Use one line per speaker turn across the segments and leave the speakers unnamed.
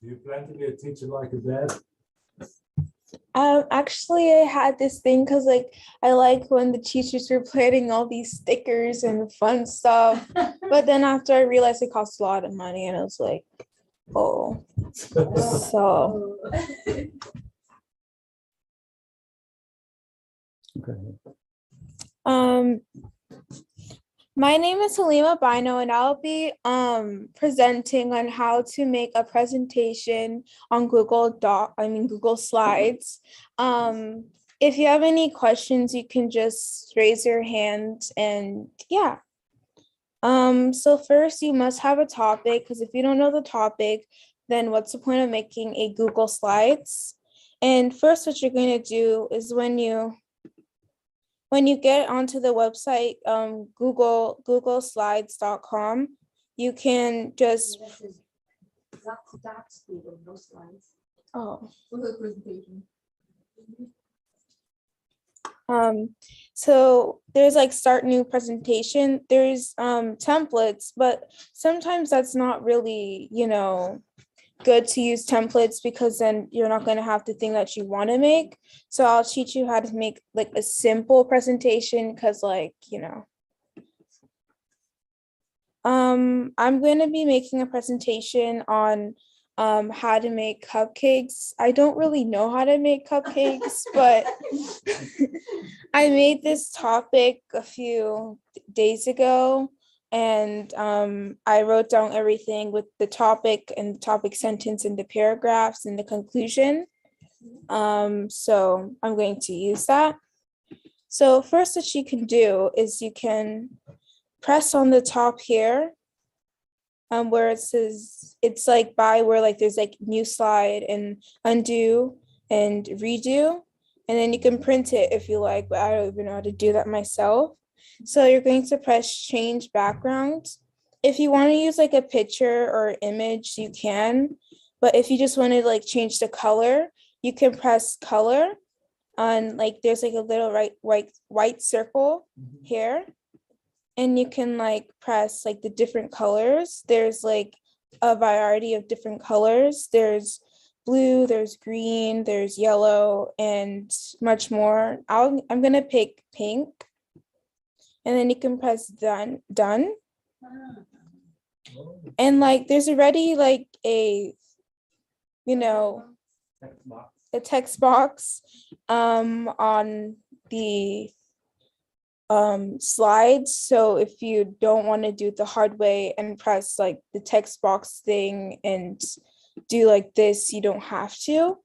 Do you plan to be a teacher like your dad?
Actually, I had this thing because I like when the teachers were planning all these stickers and fun stuff. But then after I realized it costs a lot of money, and I was like, oh, so
Okay.
my name is Halima Bino, and I'll be presenting on how to make a presentation on Google Slides. If you have any questions, you can just raise your hand, and yeah. So first you must have a topic, because if you don't know the topic, then what's the point of making a Google Slides? And first what you're going to do is when you get onto the website, googleslides.com, you can just
That's Google, no slides.
oh
For the presentation.
so there's start new presentation, there's templates, but sometimes that's not really good to use templates, because then you're not going to have the thing that you want to make. So I'll teach you how to make a simple presentation, because I'm going to be making a presentation on how to make cupcakes. I don't really know how to make cupcakes, but I made this topic a few days ago, and I wrote down everything with the topic and the topic sentence and the paragraphs and the conclusion. So I'm going to use that. So first what you can do is you can press on the top here, where it says, it's by where there's new slide and undo and redo, and then you can print it if you like, but I don't even know how to do that myself. So you're going to press change background. If you want to use a picture or image, you can, but if you just want to change the color, you can press color on there's a little white circle here, and you can press the different colors. There's a variety of different colors. There's blue, there's green, there's yellow, and much more. I'm gonna pick pink, and then you can press done. And there's already a a text box on the slides. So if you don't want to do it the hard way and press the text box thing and do this, you don't have to.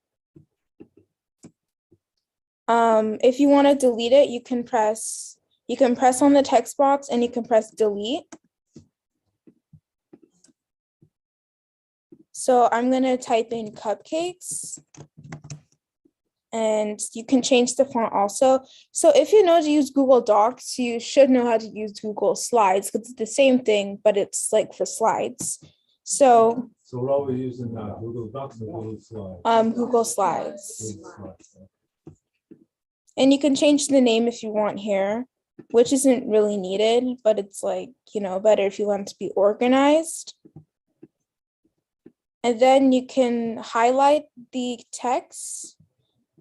If you want to delete it, you can press on the text box and you can press delete. So I'm going to type in cupcakes, and you can change the font also. So if you know how to use Google Docs, you should know how to use Google Slides, because it's the same thing, but it's for slides. So
what are we using now? Google Docs or Google Slides?
Google Slides.
Google Slides, yeah.
And you can change the name if you want here, which isn't really needed, but it's better if you want it to be organized. And then you can highlight the text,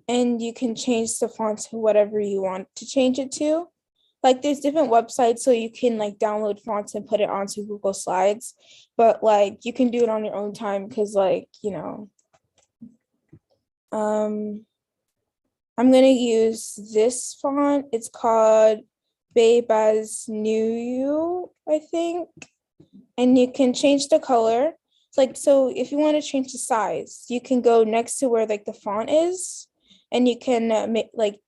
and you can change the font to whatever you want to change it to. There's different websites, so you can download fonts and put it onto Google Slides, but you can do it on your own time, because I'm gonna use this font. It's called Baby's New, I think, and you can change the color. So if you want to change the size, you can go next to where the font is, and you can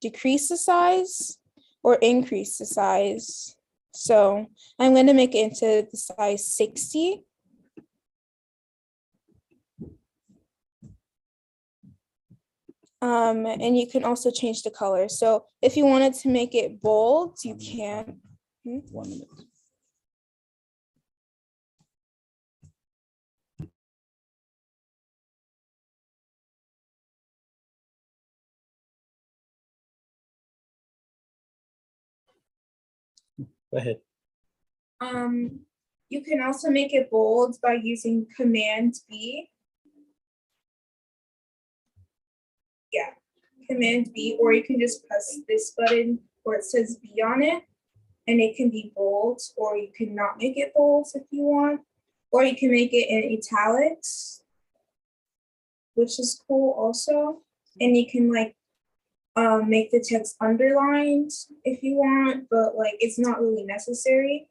decrease the size or increase the size. So I'm going to make it into the size 60. And you can also change the color. So if you wanted to make it bold, you can.
1 minute. Go ahead.
You can also make it bold by using Command B. Command B, or you can just press this button where it says B on it, and it can be bold, or you can not make it bold if you want, or you can make it in italics, which is cool also. And you can like make the text underlined if you want, but like it's not really necessary.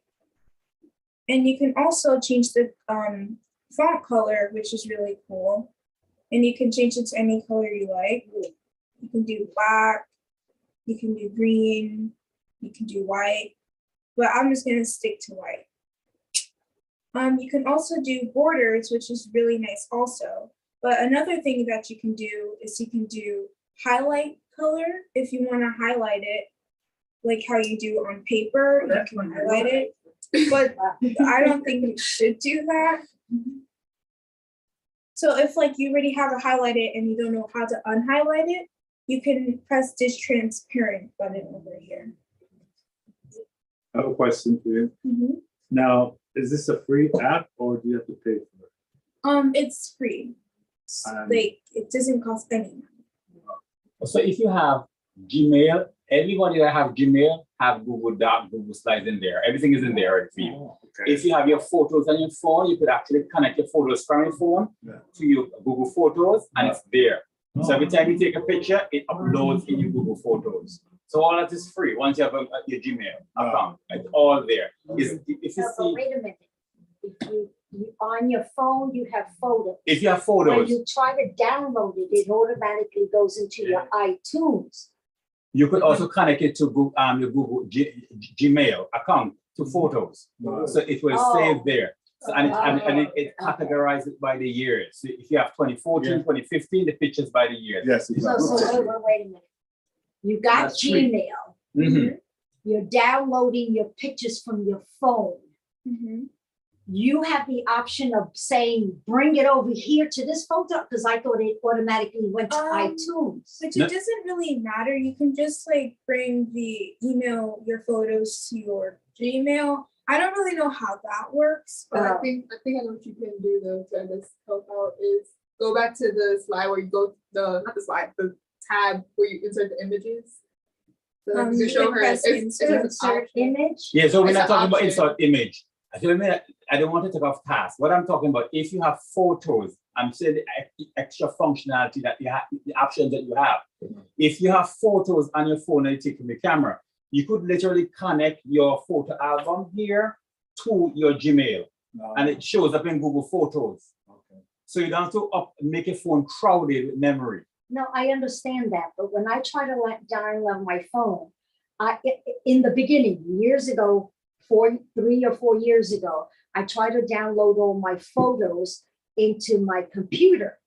And you can also change the font color, which is really cool. And you can change it to any color you like. You can do black, you can do green, you can do white, but I'm just gonna stick to white. You can also do borders, which is really nice also. But another thing that you can do is you can do highlight color if you want to highlight it, like how you do on paper, you can highlight it. But I don't think you should do that. So if like you already have it highlighted and you don't know how to unhighlight it, you can press this transparent button over here.
I have a question for you. Now, is this a free app or do you have to pay for it?
It's free. Like it doesn't cost any money.
So if you have Gmail, everybody that have Gmail have Google Doc, Google Slides in there. Everything is in there already for you.
Okay.
If you have your photos on your phone, you could actually connect your photos from your phone to your Google Photos, and it's there. So every time you take a picture, it uploads in your Google Photos. So all that is free once you have your Gmail account. It's all there. If you
No, but
see,
wait a minute. If you on your phone, you have photos.
if you have
When
photos,
you try to download it, it automatically goes into your iTunes.
you could also connect it to Google, your Google Gmail account to photos. So it will save there. So, and it categorizes it by the years. So if you have 2014, 2015, the pictures by the years.
Yes.
So wait a minute. You got
That's free.
Gmail.
Mhm.
You're downloading your pictures from your phone. You have the option of saying, bring it over here to this photo, because I thought it automatically went to iTunes.
But
No.
it doesn't really matter. You can just like bring email your photos to your Gmail. I don't really know how that works,
But
but
I think I know what you can do though to this help out is go back to the slide where you go not the slide, the tab where you insert the images. So
You
to show
can
her
press
it's
insert.
Insert image.
Yeah, so we're
It's
not
an
talking about
option.
insert image. I don't want to take off task. What I'm talking about, if you have photos, I'm saying the extra functionality that you have, the options that you have. If you have photos on your phone and you take from the camera, you could literally connect your photo album here to your Gmail, and it shows up in Google Photos.
Okay.
So you don't have to make your phone crowded with memory.
No, I understand that, but when I try to download my phone, in the beginning, years ago, 3 or 4 years ago, I tried to download all my photos into my computer.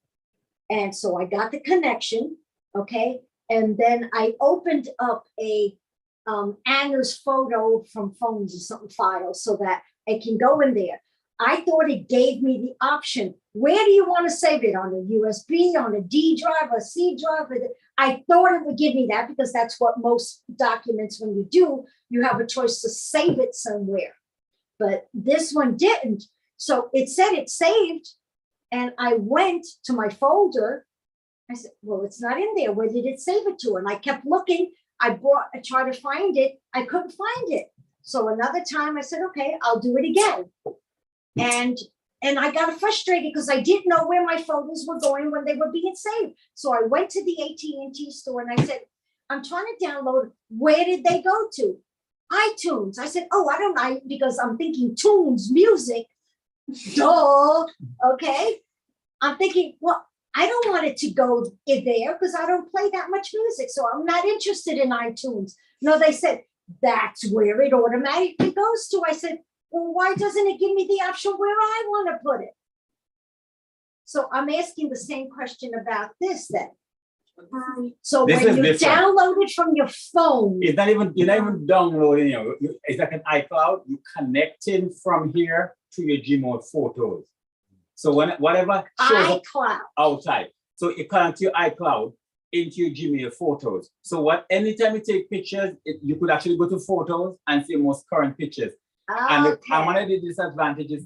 And so I got the connection, okay? And then I opened up a Anna's photo from phones or something file so that it can go in there. I thought it gave me the option. Where do you want to save it? On a USB, on a D drive, a C drive? I thought it would give me that because that's what most documents, when you do, you have a choice to save it somewhere. But this one didn't. So it said it saved. And I went to my folder. I said, well, it's not in there. Where did it save it to? And I kept looking. I tried to find it. I couldn't find it. So another time I said, okay, I'll do it again. And I got frustrated because I didn't know where my photos were going when they were being saved. So I went to the AT&T store and I said, I'm trying to download. Where did they go to? iTunes. I said, oh, I don't know, because I'm thinking tunes, music. Duh. Okay. I'm thinking, well, I don't want it to go in there because I don't play that much music. So I'm not interested in iTunes. No, they said, that's where it automatically goes to. I said, well, why doesn't it give me the option where I want to put it? So I'm asking the same question about this then. So
This
when
is
you
different.
download it from your phone,
You're not even downloading, it's like an iCloud. You connecting from here to your Gmail photos. So whatever shows up
iCloud.
outside, so you connect your iCloud into your Gmail photos. So anytime you take pictures, you could actually go to photos and see most current pictures. And one
Okay.
of the disadvantages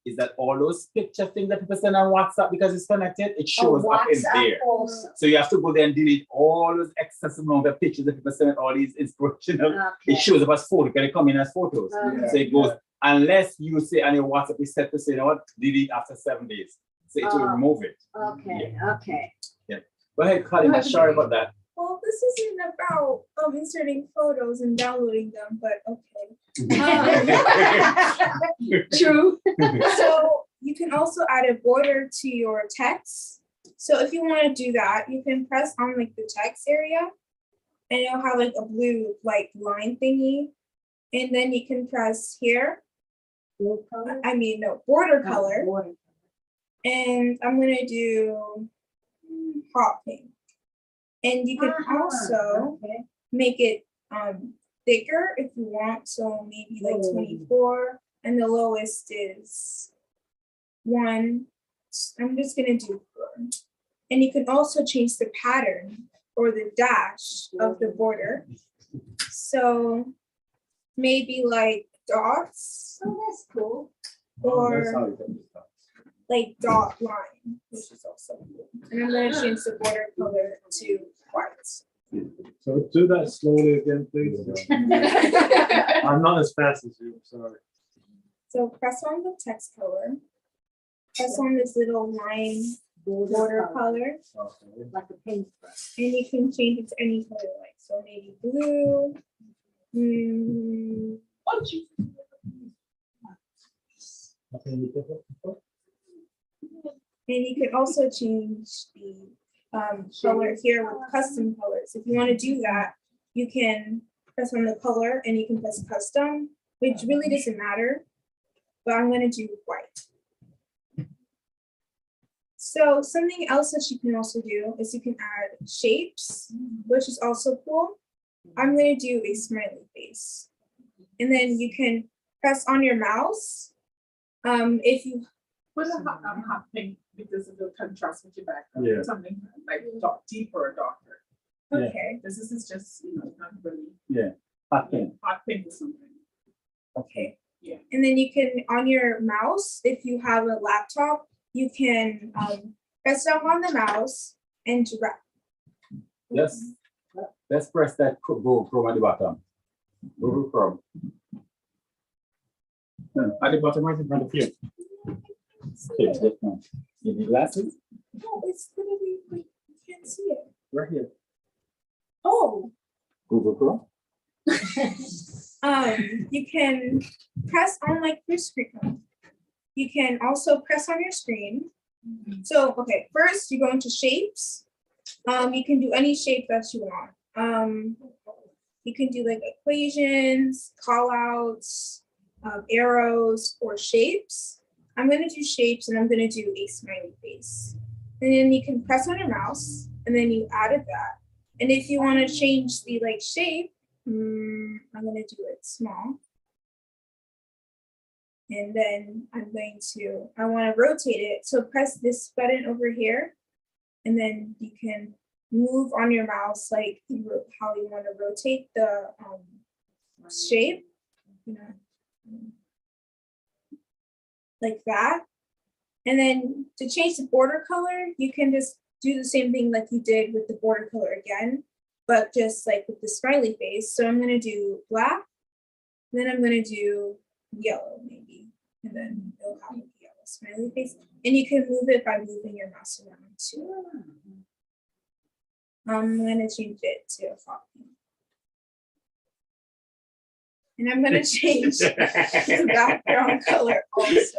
is that all those picture things that people send on WhatsApp, because it's connected, it shows up in
WhatsApp
there.
also.
So you have to go there and delete all those excessive amount of pictures that people send, all these inspirational. It
Okay.
shows up as photos, can it come in as photos?
Okay.
So it goes, unless you say on your WhatsApp, is set to say, you know what, delete after 7 days. So it will remove it.
Okay, okay.
Go ahead, Colin, sorry about that.
Well, this isn't about inserting photos and downloading them, but okay.
True.
So you can also add a border to your text. So if you want to do that, you can press on like the text area and it'll have like a blue like line thingy. And then you can press here.
Blue color?
Border
Oh,
color.
border.
And I'm gonna do hot pink. And you can also
Okay.
make it thicker if you want, so maybe like 24, and the lowest is 1. I'm just gonna do 4. And you can also change the pattern or the dash of the border. So maybe like dots
Oh, that's cool.
That's how
or
you get this stuff.
like dot line, which is also cool. And I'm gonna change the border color to white.
So do that slowly again, please. I'm not as fast as you, I'm sorry.
So press on the text color. Press on this little line border color,
Okay.
Like a paintbrush.
and you can change it to any color you like. So maybe blue. And you can also change the color here with custom colors. If you want to do that, you can press on the color and you can press custom, which really doesn't matter, but I'm going to do white. So something else that you can also do is you can add shapes, which is also cool. I'm going to do a smiley face. And then you can press on your mouse. If you
Put a hot pink because of the contrast with your background.
Yeah.
Something like deeper or darker.
Yeah.
okay.
This is just, not really
Hot pink.
hot pink or something.
Okay.
Yeah.
And then you can, on your mouse, if you have a laptop, you can press down on the mouse and drag.
Yes. Let's press that Google Chrome at the bottom. Google Chrome. At the bottom right in front of you. Okay, just now. You need glasses?
No, it's gonna be, like, you can't see it.
Right here.
Oh,
Google Chrome.
you can press on like your screen. You can also press on your screen. So, okay, first you go into shapes. You can do any shape that you want. You can do like equations, call outs, arrows, or shapes. I'm gonna do shapes and I'm gonna do a smiley face. And then you can press on your mouse and then you added that. And if you wanna change the like shape, I'm gonna do it small. And then I wanna rotate it. So press this button over here. And then you can move on your mouse like how you wanna rotate the shape. Like that. And then to change the border color, you can just do the same thing like you did with the border color again, but just like with the smiley face. So I'm gonna do black, then I'm gonna do yellow maybe, and then it'll have a yellow smiley face. And you can move it by moving your mouse around too. I'm gonna change it to a hot pink. And I'm gonna change the background color also.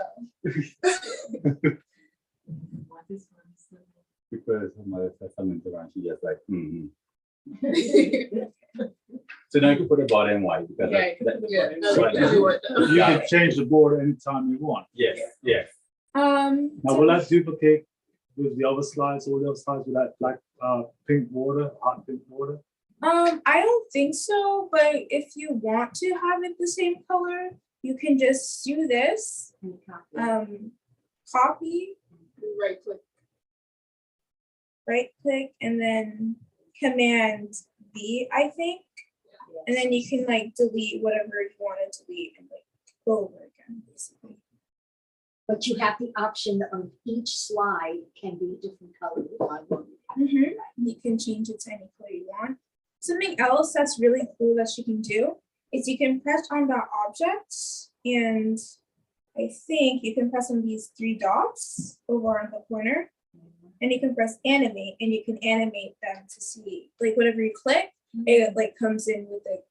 Because somebody said something to her and she just like, So now you can put a bottom white because
You can change the border anytime you want.
yes, yes.
Now, will that duplicate with the other slides, all the other slides with that black, pink border, hot pink border?
I don't think so, but if you want to have it the same color, you can just do this. Copy, right click, and then Command V, I think. And then you can like delete whatever you want to delete and like go over again, basically.
But you have the option of each slide can be different color.
You can change it to any color you want. Something else that's really cool that you can do is you can press on that object, and I think you can press on these 3 dots over on the corner, and you can press animate, and you can animate them to see, like whatever you click, it like comes in with a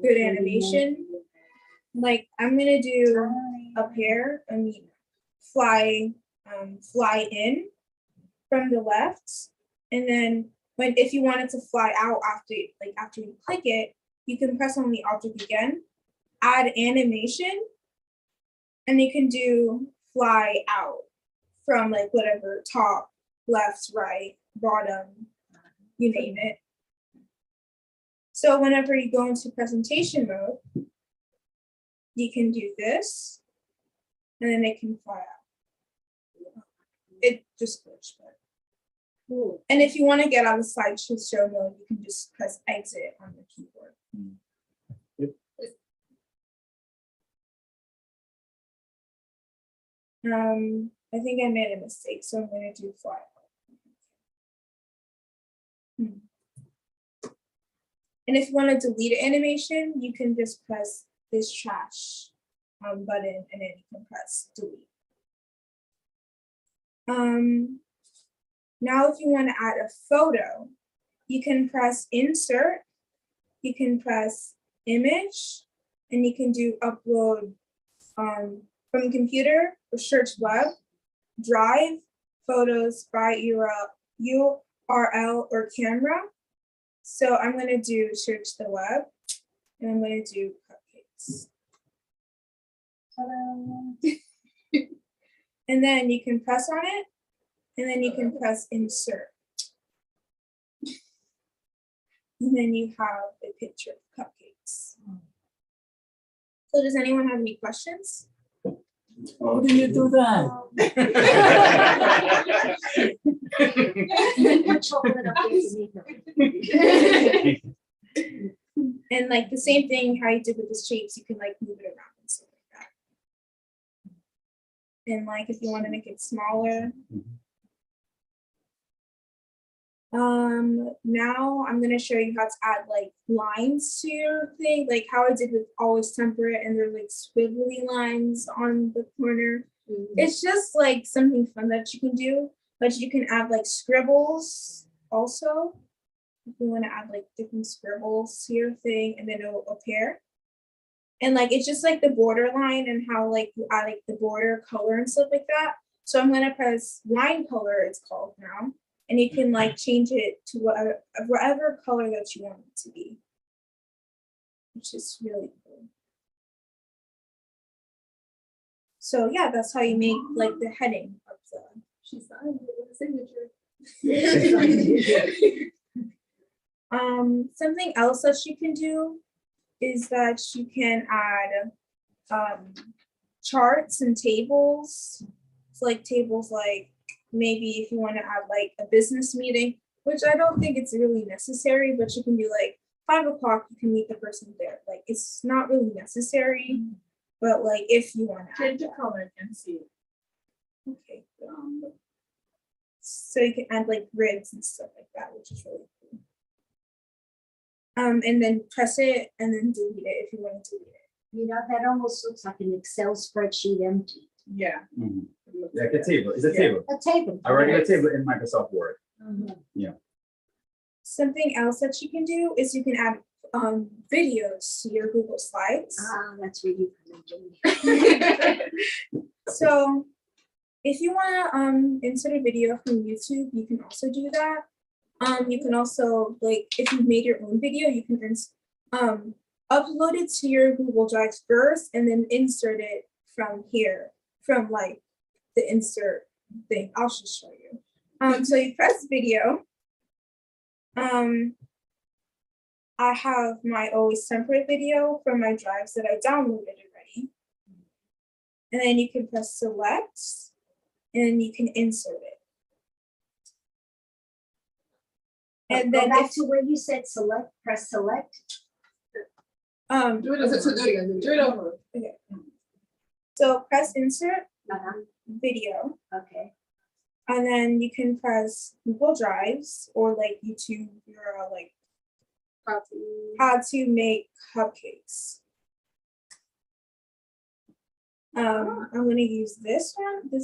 good animation. Like I'm gonna do up here, fly in from the left, and then if you want it to fly out after you click it, you can press on the object again, add animation, and you can do fly out from like whatever top, left, right, bottom, you name it. So whenever you go into presentation mode, you can do this, and then it can fly out. It just glitched, but.
Cool.
And if you want to get out of slideshow mode, you can just press exit on the keyboard. I think I made a mistake, so I'm going to do fly out. And if you want to delete an animation, you can just press this trash button, and then you can press delete. Now, if you want to add a photo, you can press insert, you can press image, and you can do upload from computer or search web, drive, photos by URL or camera. So I'm going to do search the web, and I'm going to do cupcakes. And then you can press on it, and then you can press insert. And then you have a picture of cupcakes. So does anyone have any questions?
How do you do that?
Put chocolate up underneath them.
And like the same thing how you did with the shapes, you can like move it around and stuff like that. And like if you want to make it smaller. Now I'm gonna show you how to add like lines to your thing, like how I did with always temperate, and there's like squiggly lines on the corner. It's just like something fun that you can do, but you can add like scribbles also. If you want to add like different scribbles to your thing, and then it'll appear. And like it's just like the border line and how like you add like the border color and stuff like that. So I'm gonna press line color, it's called now. And you can like change it to whatever color that you want it to be, which is really cool. So yeah, that's how you make like the heading of the.
She signed it with a signature.
Something else that you can do is that you can add charts and tables. It's like tables like. Maybe if you want to add like a business meeting, which I don't think it's really necessary, but you can do like 5 o'clock, you can meet the person there. Like it's not really necessary, but like if you want to
Change the color and see it.
Okay. So you can add like grids and stuff like that, which is really cool. And then press it and then delete it if you want to delete it.
You know, that almost looks like an Excel spreadsheet empty.
Yeah.
Like a table. It's a table.
A table.
A regular table in Microsoft Word.
Something else that you can do is you can add videos to your Google Slides.
Ah, that's what you can do.
So if you want to insert a video from YouTube, you can also do that. You can also, like, if you've made your own video, you can upload it to your Google Drive first and then insert it from here, from like the insert thing. I'll just show you. So you press video. I have my always temperate video from my drives that I downloaded already. And then you can press select and you can insert it. And
Go
then
back to where you said select, press select.
Do it again. Do it over.
So press insert
Uh-huh.
video,
Okay.
and then you can press Google Drives or like YouTube URL, like how to make cupcakes. I'm gonna use this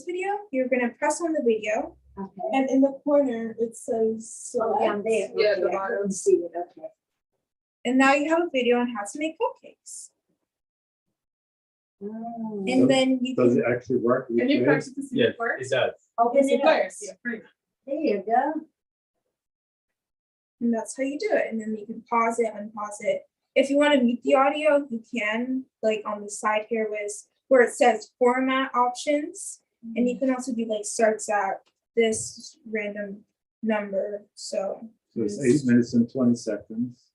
video. You're gonna press on the video,
Okay.
and in the corner it says
Oh, down there.
select.
Yeah, the
Okay, I
bottom.
couldn't see it. Okay.
And now you have a video on how to make cupcakes.
Oh.
And then you
Does
can
it actually work?
Can you
Replay?
practice to see
Yes,
it first?
it does.
Open
See
it up.
first. Yeah, pretty much.
There you go.
and that's how you do it. And then you can pause it, unpause it. If you want to mute the audio, you can, like on the side here where it says format options. And you can also do like starts at this random number. So
So it's 8 minutes and 20 seconds.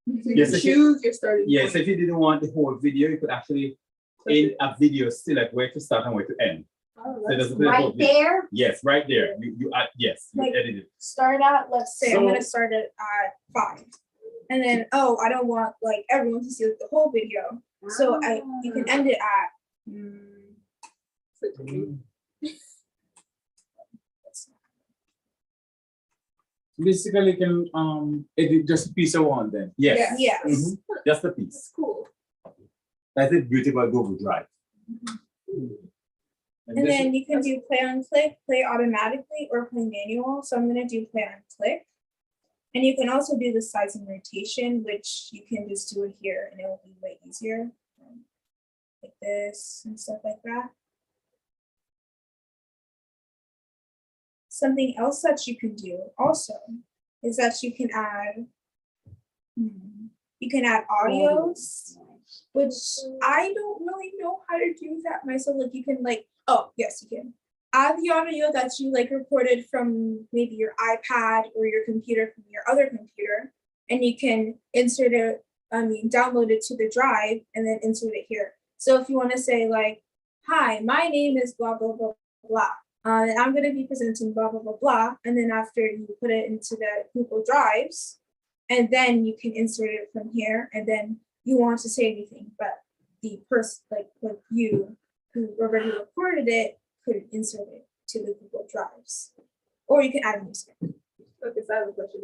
So you
Yes,
can
if you-
choose your starting
Yes,
point.
if you didn't want the whole video, you could actually in a video select where to start and where to end.
Oh,
So it doesn't play the whole
Right
video.
there.
Yes, right there. You add, yes, you
Like-
edit it.
start at, let's say I'm
So-
gonna start it at 5. And then, I don't want like everyone to see like, the whole video. So you can end it at
Basically, you can edit just a piece of one then.
Yes.
yes.
Mhm. Just a piece.
That's cool.
That's the beauty about Google Drive.
And then you can do play on click, play automatically, or play manual. So I'm gonna do play on click. And you can also do the size and rotation, which you can just do it here and it will be way easier. Like this and stuff like that. Something else that you can do also is that you can add audios, which I don't really know how to do that myself. Like you can yes, you can add the audio that you like recorded from maybe your iPad or your computer from your other computer, and you can download it to the drive and then insert it here. So if you want to say like, hi, my name is blah, blah, blah, blah. And I'm going to be presenting blah, blah, blah, blah. And then after you put it into the Google Drives, and then you can insert it from here. And then you want to say anything, but the person, like you who already recorded it, could insert it to the Google Drives. Or you can add music.
Okay, so I have a question.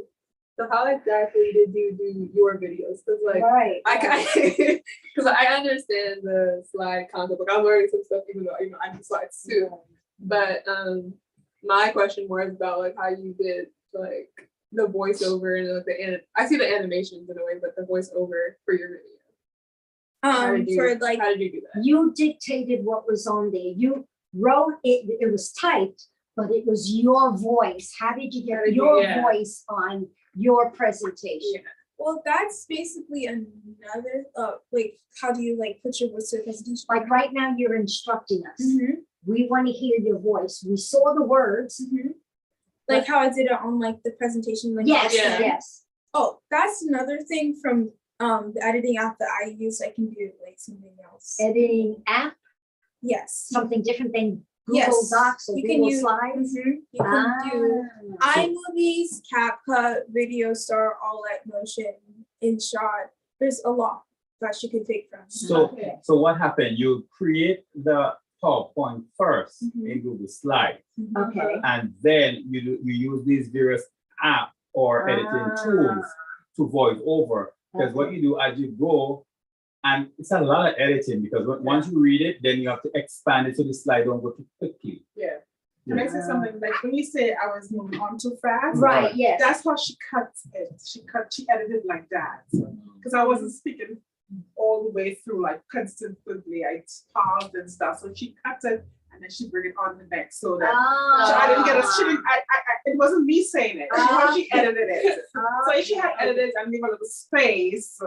So how exactly did you do your videos? Because like
Right.
because I understand the slide concept. Like I'm learning some stuff, even though I do slides too. But my question was about like how you did like the voiceover and like I see the animations in a way, but the voiceover for your video. How did you do that?
You dictated what was on there. You wrote it. It was typed, but it was your voice. How did you get your voice on your presentation?
Yeah.
Well, that's basically another, how do you put your voice to the presentation?
Like right now, you're instructing us.
Mhm.
We want to hear your voice. We saw the words.
Like how I did it on the presentation.
Yes,
Yeah.
yes.
Oh, that's another thing from the editing app that I use. I can do something else.
Editing app,
Yes.
something different than Google
Yes.
Docs or
You can
Google
use
Slides.
You can do
Ah.
iMovies, CapCut, Video Star, All Light Motion, InShot. There's a lot that you can pick from.
So what happened? You create the PowerPoint first in Google Slides,
Okay.
and then you use these various app or editing tools to voice over. Because what you do as you go, and it's a lot of editing because once you read it, then you have to expand it so the slide don't go too quickly.
Yeah. Can I say something? Like when you say I was moving on too fast,
Right, yes.
that's how she cut it. She edited like that. Because I wasn't speaking all the way through, like consistently. I paused and stuff. So she cut it and then she bring it on the next. So that so I didn't get it wasn't me saying it. She edited it. So if she had edited and give a little space,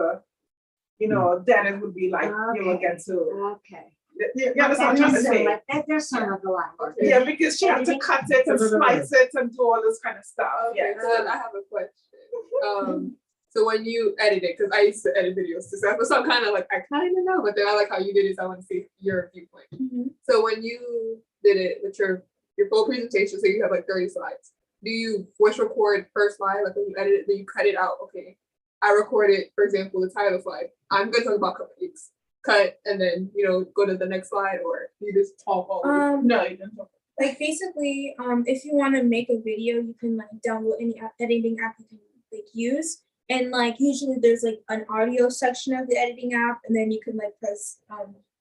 then it would be like you will get to.
Okay.
You understand what I'm trying to say?
That does sound like a lot.
Yeah, because she had to cut it and slice it and do all this kind of stuff.
Okay, so I have a question. So when you edit it, because I used to edit videos too, so I'm kind of like, I kind of know, but then I like how you did it, so I want to see your viewpoint. So when you did it with your full presentation, so you have like 30 slides, do you voice record per slide? Like when you edit it, then you cut it out, okay, I recorded, for example, the title slide. I'm gonna talk about cupcakes. Cut and then go to the next slide, or you just talk all over.
No, you don't talk.
Like basically, if you want to make a video, you can like download any editing app you can like use. And like usually there's like an audio section of the editing app, and then you can like press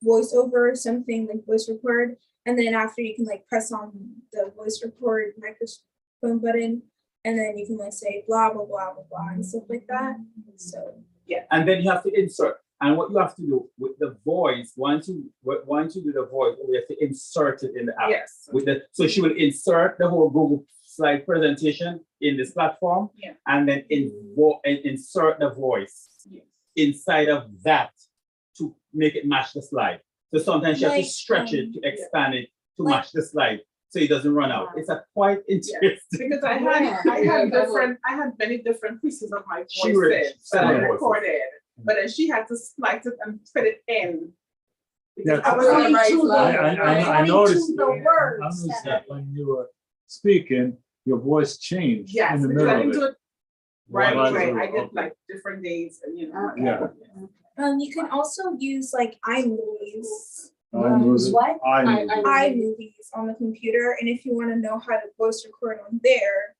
voice over something like voice record. And then after you can like press on the voice record microphone button, and then you can like say blah blah blah blah blah and stuff like that. So
Yeah, and then you have to insert. And what you have to do with the voice, once you do the voice, you have to insert it in the app.
Yes.
So she will insert the whole Google slide presentation in this platform,
Yeah.
and then insert the voice
Yes.
inside of that to make it match the slide. So sometimes you have to
Like,
stretch it to expand it to
like-
match the slide, so it doesn't run out. It's a quite interesting.
Because I had many different pieces of my
She
voices that I
voices.
recorded, but then she had to splice it and fit it in.
Yeah,
I was
Right,
on
right,
to
right.
I noticed,
the
I
words
noticed
that
that when you were speaking, your voice changed
Yes,
in the
because I
middle
didn't
of
do
it.
it right
Right,
away.
right,
I did
okay.
like different days and
Yeah.
you can also use like iMovies.
what?
iMovies on the computer, and if you want to know how to voice record on there,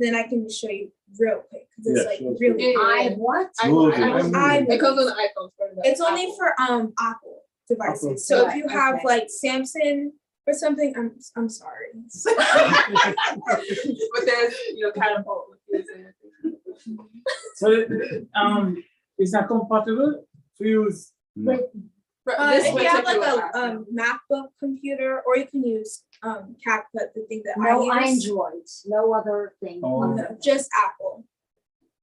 then I can show you real quick because it's
Yeah,
like
sure,
really.
sure.
I what?
It comes on the iPhone.
It's only for Apple devices.
Apple.
So if
Right,
you have
okay.
like Samsung or something, I'm sorry.
But there's catapult.
So it's not compatible to use.
Wait,
This
If you have like
particular
a
app.
MacBook computer, or you can use CapCut, the thing that
no
I use.
Androids, no other thing.
Oh.
No, just Apple.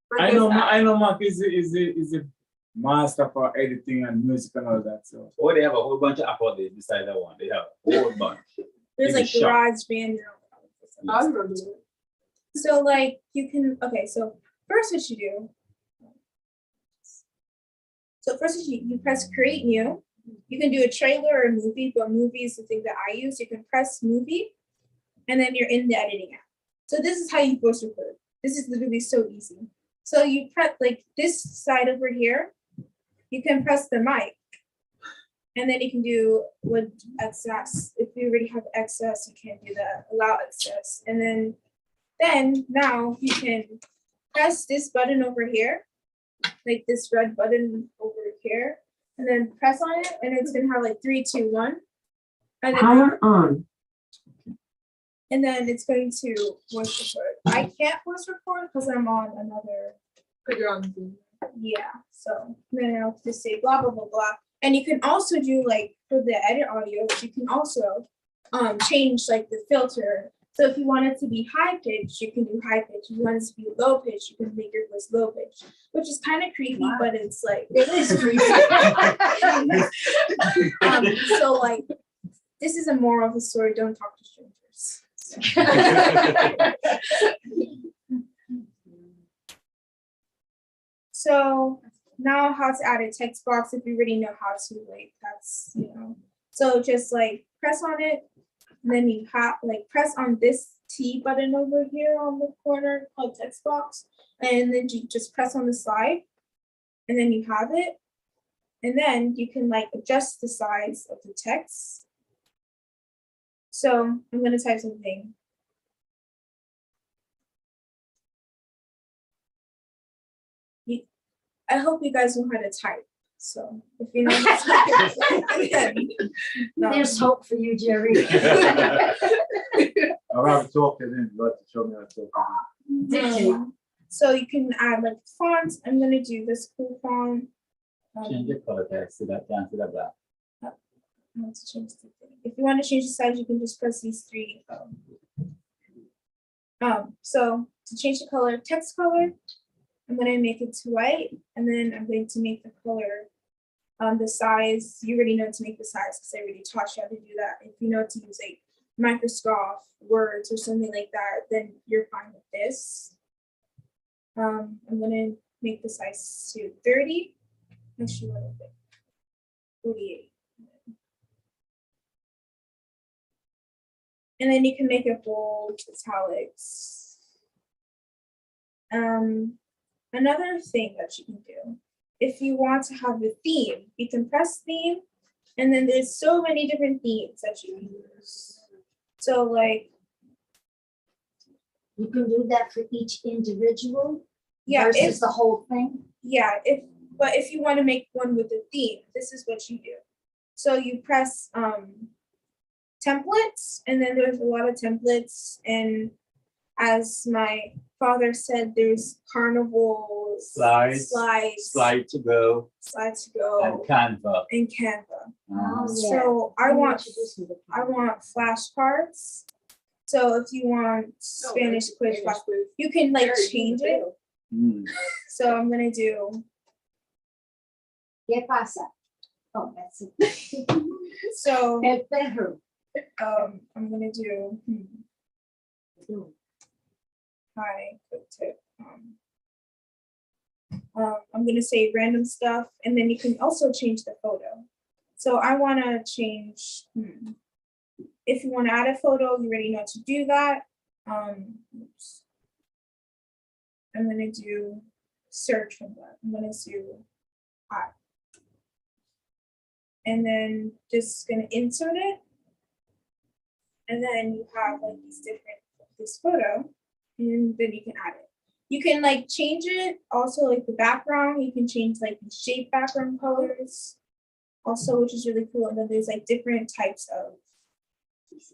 For
I
this
know,
app.
I know Mac is a master for editing and music and all that. So
Or they have a whole bunch of app out there besides that one. They have a whole bunch.
There's
Give it
like
a shot.
GarageBand.
I remember that.
So like you can, okay, so first what you do. So first you press create new. You can do a trailer or a movie, but movie is the thing that I use. You can press movie, and then you're in the editing app. So this is how you voice record. This is literally so easy. So you press like this side over here, you can press the mic, and then you can do with excess. If you already have excess, you can't do that. Allow excess, and then now you can press this button over here, like this red button over here, and then press on it, and it's gonna have like 3, 2, 1, and then
on.
and then it's going to voice record. I can't voice record because I'm on another.
Because you're on Zoom.
Yeah, so then I'll just say blah blah blah blah, and you can also do like for the edit audio, you can also change like the filter. So if you want it to be high pitch, you can do high pitch. If you want it to be low pitch, you can make your voice low pitch, which is kind of creepy,
Wow.
but it's like
It is creepy.
so like this is a moral of the story: don't talk to strangers. So now how to add a text box if you already know how to, like that's so just like press on it, and then you have like press on this T button over here on the corner called text box, and then you just press on the slide, and then you have it, and then you can like adjust the size of the text. So I'm gonna type something. I hope you guys know how to type. So if you know how to type, then,
There's hope for you, Jerry.
I'll have a talk and then you'll have to show me how to talk.
so you can add like fonts. I'm gonna do this cool font.
Change the color text to that down to the black.
Let's change the thing. If you want to change the size, you can just press these 3. So to change the color, text color, I'm gonna make it to white, and then I'm going to make the color, the size. You already know to make the size because I already taught you how to do that. If you know to use like Microsoft Words or something like that, then you're fine with this. I'm gonna make the size to 30. Actually, what is it? 48. And then you can make it bold, italics. another thing that you can do, if you want to have a theme, you can press theme, and then there's so many different themes that you can use. So like,
You can do that for each individual
yeah,
versus the whole thing.
yeah, if you want to make one with a theme, this is what you do. So you press templates, and then there's a lot of templates, and as my father said, there's carnivals,
Slides,
slides,
slide to go,
slides to go,
and Canva.
and Canva.
Oh, yeah.
So I
You
want
introduced me to
flashcards. So if you want Spanish quiz, you can like change it.
Mm.
So I'm gonna do.
¿Qué pasa? Oh, that's it.
So
El perro.
I'm gonna do. Hi, quick tip. I'm gonna say random stuff, and then you can also change the photo. So I wanna change. If you want to add a photo, you already know how to do that. Oops. I'm gonna do search from that. I'm gonna do hi. And then just gonna insert it. And then you have like this photo, and then you can add it. You can like change it, also like the background, you can change like the shape background colors also, which is really cool. And then there's like different types of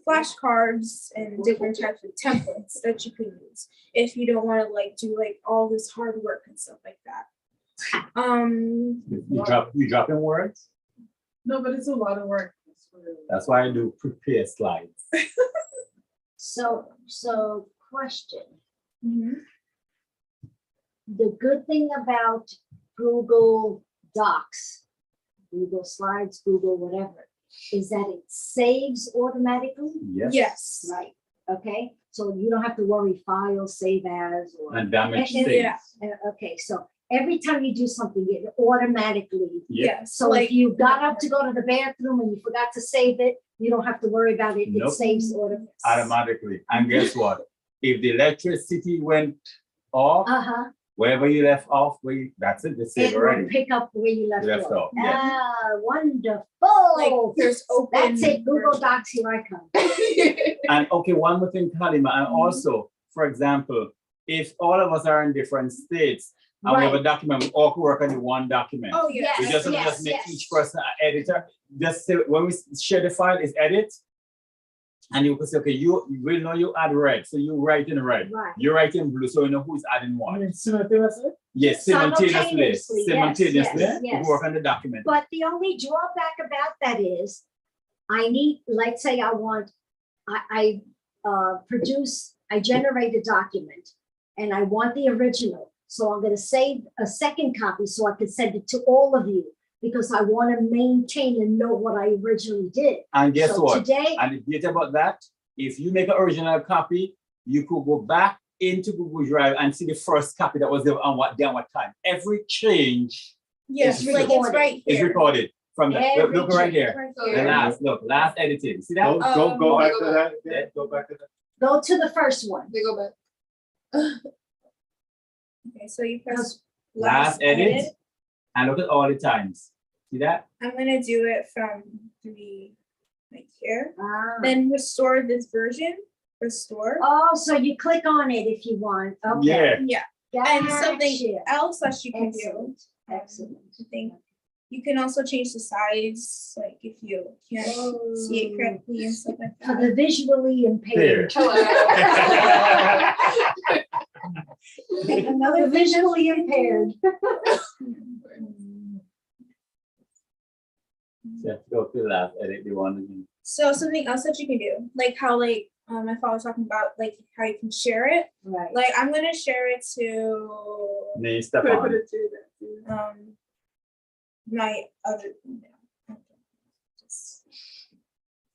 flashcards and different types of templates that you can use if you don't want to like do like all this hard work and stuff like that.
You drop in words?
No, but it's a lot of work.
That's why I do prepare slides.
So question.
Mhm.
The good thing about Google Docs, Google Slides, Google whatever, is that it saves automatically.
Yes.
Right, okay, so you don't have to worry file, save as, or.
And damage
And-
things.
Yeah.
Okay, so every time you do something, it automatically.
Yes.
So if you got up to go to the bathroom and you forgot to save it, you don't have to worry about it. It
Nope.
saves
Automatically. And guess what? If the electricity went off,
Uh-huh,
wherever you left off, that's it, it's saved
it will
already.
pick up where you left
Left
off.
off, yeah.
Ah, wonderful.
Like there's open.
That's it, Google
version.
Docs, here I come.
And okay, one more thing, Kalima, and also, for example, if all of us are in different states and we have a
Right.
document, we all can work on the one document.
Oh yeah.
We just
Yes,
make
yes.
each person an editor. Just say, when we share the file, is edit. And you can say, okay, you will know you add red, so you write in red.
Right.
You write in blue, so you know who's adding what.
Simultaneously?
Yes, simultaneously.
Simultaneously, yes,
Simultaneously,
yes,
we
yes.
work on the document.
But the only drawback about that is, I need, let's say I want, I generate a document and I want the original. So I'm gonna save a second copy so I can send it to all of you because I want to maintain and know what I originally did.
And guess
So
what?
today,
And the beauty about that, if you make an original copy, you could go back into Google Drive and see the first copy that was there on what day and what time. Every change
Yes.
It's
Like it's
recorded.
right
is
here.
recorded from the,
Every
look right
change.
here.
Right
So
The
there.
last edited. See that?
Go back to
go
that again. Go back to that.
go to the first one.
They go back.
Okay, so you press
Last edit. And look at all the times. See that?
I'm gonna do it from like here.
Ah.
Then restore this version. Restore.
Oh, so you click on it if you want, okay.
Yeah.
Yeah. And something
Gotcha.
else that you can do.
Excellent, excellent.
I think you can also change the size, like if you can't see it correctly and stuff like
For
that.
the visually impaired.
Hello.
Another visually impaired.
Let's go to the last edit. The one.
So something else that you can do, like how my father was talking about, like how you can share it.
Right.
Like I'm gonna share it to
Name
Put
Stefan.
it to that.
my other email.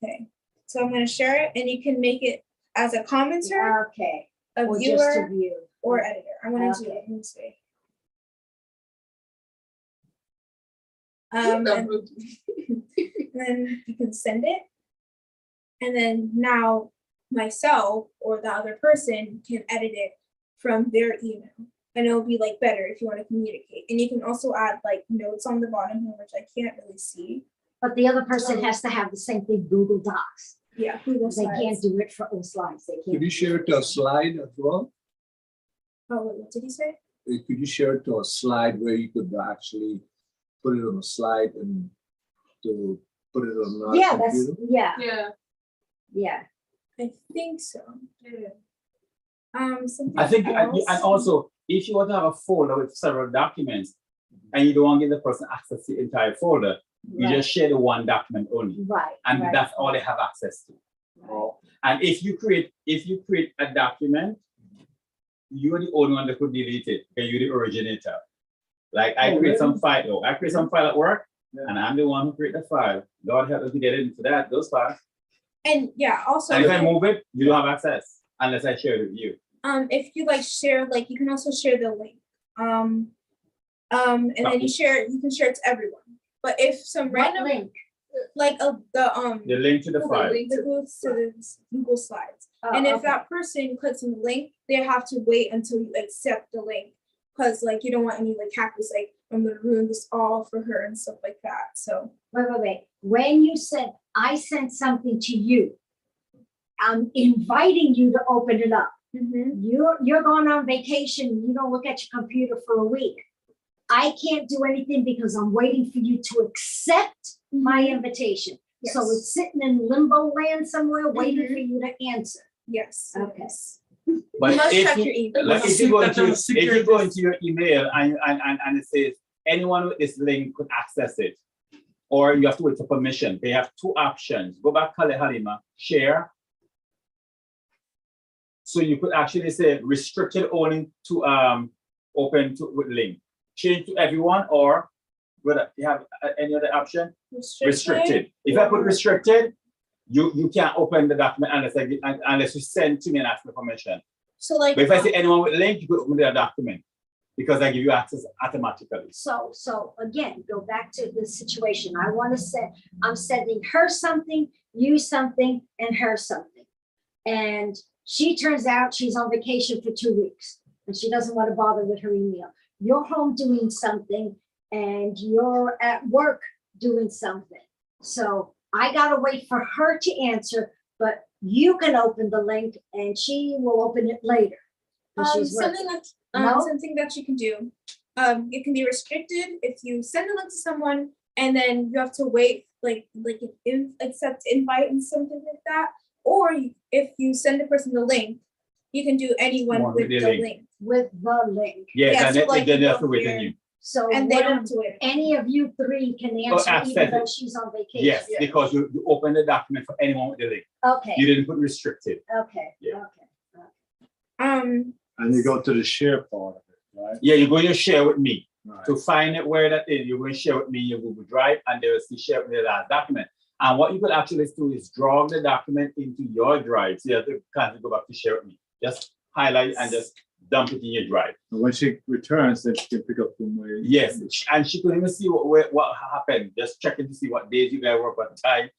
Okay, so I'm gonna share it, and you can make it as a commenter,
Okay,
a
or just a
viewer,
view.
or editor. I'm gonna do
Okay.
it this way.
That
And
would-
then you can send it, and then now myself or the other person can edit it from their email, and it'll be like better if you want to communicate. And you can also add like notes on the bottom here, which I can't really see.
But the other person has to have the same thing, Google Docs.
Yeah, Google
They can't
Slides.
do it for slides. They
Could
can't.
you share it to a slide as well?
Oh, wait, what did you say?
Could you share it to a slide where you could actually put it on a slide and to put it on
Yeah,
our
that's,
computer?
Yeah.
yeah.
I think so.
Yeah.
Something
I think,
else?
and also, if you want to have a folder with several documents and you don't want to give the person access to the entire folder, you
Right.
just share the one document only,
Right.
and
right,
that's all they have access to.
right.
And if you create a document, you are the only one that could delete it, because you're the originator. Like I
Oh,
create some
really?
file, I create some file at work,
Yeah.
and I'm the one who create the file. God help us to get into those files.
And yeah, also
And if I move it, you don't have access unless I share it with you.
if you like share, like you can also share the link. And then you can share it to everyone. But if some
What
random
link?
like
The link to the file.
the goes to the Google Slides.
Oh,
And if
okay.
that person clicks on the link, they have to wait until you accept the link. Because like you don't want any like hackers like, I'm gonna ruin this all for her and stuff like that. So
Wait. When you said I sent something to you, I'm inviting you to open it up. You're going on vacation. You don't look at your computer for a week. I can't do anything because I'm waiting for you to accept my invitation. So
Yes.
it's sitting in limbo land somewhere, waiting
Mhm.
for you to answer.
yes.
Okay.
Yes.
But
You must
if
check
you-
your email.
Like
That's
if you go
that's
into
a secret
if you go
list.
into your email and it says anyone with this link could access it, or you have to wait for permission. They have two options. Go back, Kale Halima, share. So you could actually say restricted only to open to with link. Change to everyone, or whether you have any other option. Restricted. If I put restricted, you can't open the document unless you send to me and ask for permission.
So like
But if I say anyone with link, you could open the document because I give you access automatically.
So again, go back to the situation. I want to say, I'm sending her something, you something, and her something. And she turns out she's on vacation for 2 weeks and she doesn't want to bother with her email. You're home doing something and you're at work doing something. So I gotta wait for her to answer, but you can open the link and she will open it later. when she's
something
working.
that
No?
something that you can do. It can be restricted if you send a link to someone and then you have to wait like accept invite and something like that. Or if you send the person the link, you can do anyone
One
with
with
the
the link.
link.
With the link.
Yes,
Yeah,
and
so
then,
like
then they
you
have to
go
wait
here
on you.
So
And they
what
don't
if
have to wait.
any of you three can answer
access
even though
it.
she's on vacation?
Yes,
Yeah.
because you open the document for anyone with the link.
Okay,
You didn't put restricted.
okay,
Yeah.
okay.
And you go to the share part of it, right?
Yeah, you're going to share with me.
Right.
To find it where that is, you're going to share with me your Google Drive, and they will see share with the last document. And what you could actually do is draw the document into your drive. So you have to kind of go back to share with me. Just highlight and just dump it in your drive.
And when she returns, then she can pick up from where.
Yes, and she could even see what happened. Just checking to see what days you guys work, what time.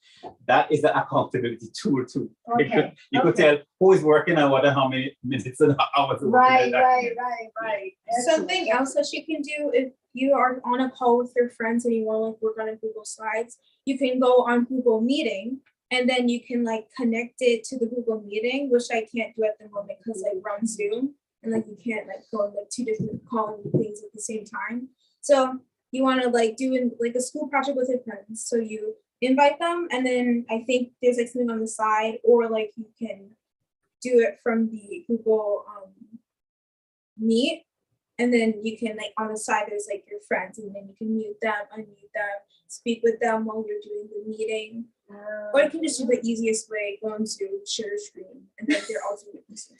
That is the accountability tool too.
Okay,
You could
okay.
tell who is working and what and how many minutes and hours. of work in the
Right.
document.
Something else that you can do if you are on a call with your friends and you want to like work on a Google Slides, you can go on Google Meeting and then you can like connect it to the Google Meeting, which I can't do at the moment because I run Zoom and like you can't like go on like two different calling things at the same time. So you want to like do like a school project with your friends. So you invite them and then I think there's like something on the side or like you can do it from the Google Meet. And then you can like on the side, there's like your friends and then you can mute them, unmute them, speak with them while you're doing the meeting. Or you can just do the easiest way, go on Zoom, share a screen, and then they're all doing it at the same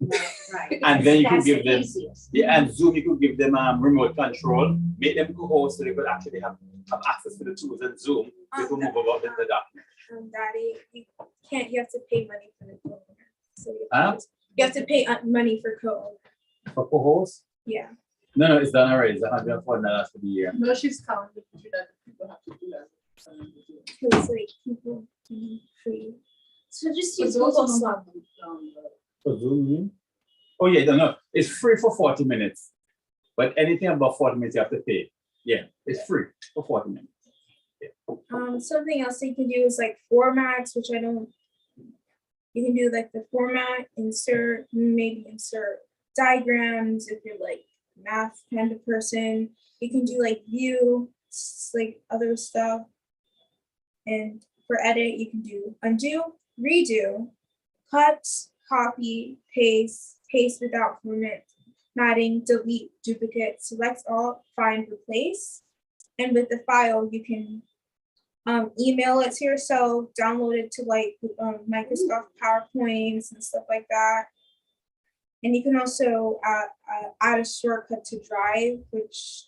time.
Right.
And then you could
That's
give
the
them,
easiest.
yeah, and Zoom, you could give them remote control, make them co-host so they could actually have access to the tools in Zoom. They could move about the document.
Daddy, you can't, you have to pay money for the co-owner. So
Huh?
you have to pay money for co-owner.
For co-host?
Yeah.
No, it's done already. It's $104 for the year.
No, she's counting that people have to do that.
Because like people can free. So just use
But those
Google
don't
Slides.
have,
For Zoom? Oh yeah, no, it's free for 40 minutes. But anything above 40 minutes, you have to pay. Yeah, it's free for 40 minutes.
Something else you can do is like formats, which I don't. You can do like the format, maybe insert diagrams if you're like math kind of person. You can do like view, like other stuff. And for edit, you can do undo, redo, cut, copy, paste without formatting, delete, duplicate, select all, find, replace. And with the file, you can email it to yourself, download it to like Microsoft PowerPoints and stuff like that. And you can also add a shortcut to Drive, which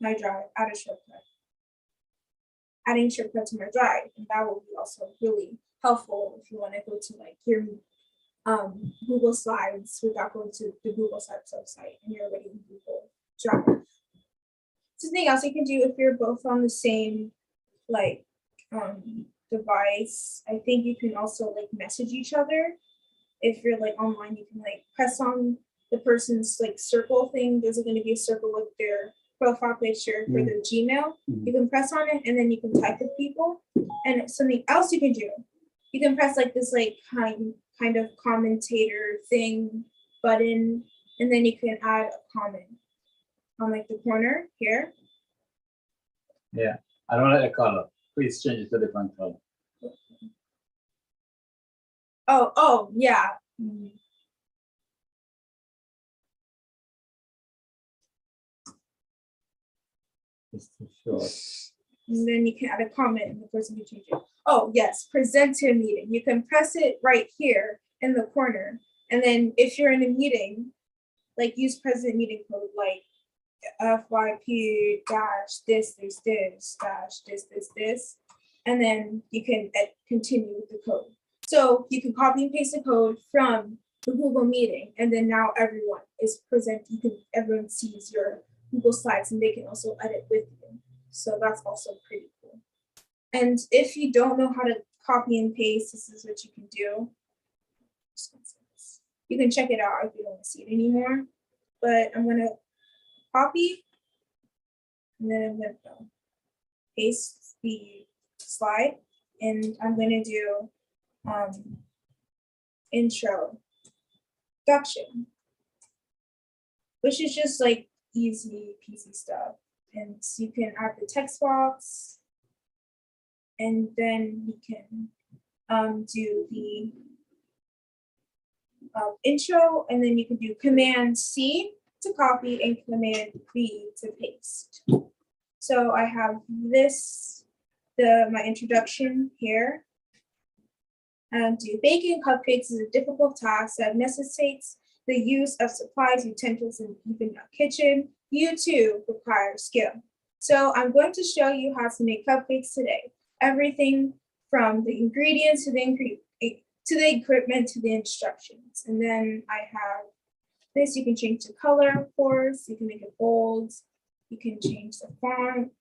my Drive, add a shortcut. Adding shortcut to my Drive, and that will be also really helpful if you want to go to like your Google Slides without going to the Google Slides website and you're already in Google Drive. Something else you can do if you're both on the same like device, I think you can also like message each other. If you're like online, you can like press on the person's like circle thing. There's going to be a circle with their profile picture for the Gmail. You can press on it and then you can type with people. And something else you can do, you can press like this like kind of commentator thing button, and then you can add a comment on like the corner here.
Yeah, I don't like the color. Please change it to a different color.
Oh, yeah.
It's too short.
And then you can add a comment and the person can change it. Oh, yes, present to a meeting. You can press it right here in the corner. And then if you're in a meeting, like use present meeting code, like FYP dash this dash this. And then you can continue with the code. So you can copy and paste the code from the Google meeting, and then now everyone is present. Everyone sees your Google Slides, and they can also edit with you. So that's also pretty cool. And if you don't know how to copy and paste, this is what you can do. You can check it out if you don't want to see it anymore. But I'm gonna copy, and then I'm gonna paste the slide, and I'm gonna do introduction, which is just like easy peasy stuff. And so you can add the text box, and then you can do the intro, and then you can do Command C to copy and Command V to paste. So I have this, my introduction here. Do baking cupcakes is a difficult task that necessitates the use of supplies, utensils, and even a kitchen. You too require skill. So I'm going to show you how to make cupcakes today. Everything from the ingredients to the equipment to the instructions. And then I have this. You can change the color, of course. You can make it bold. You can change the font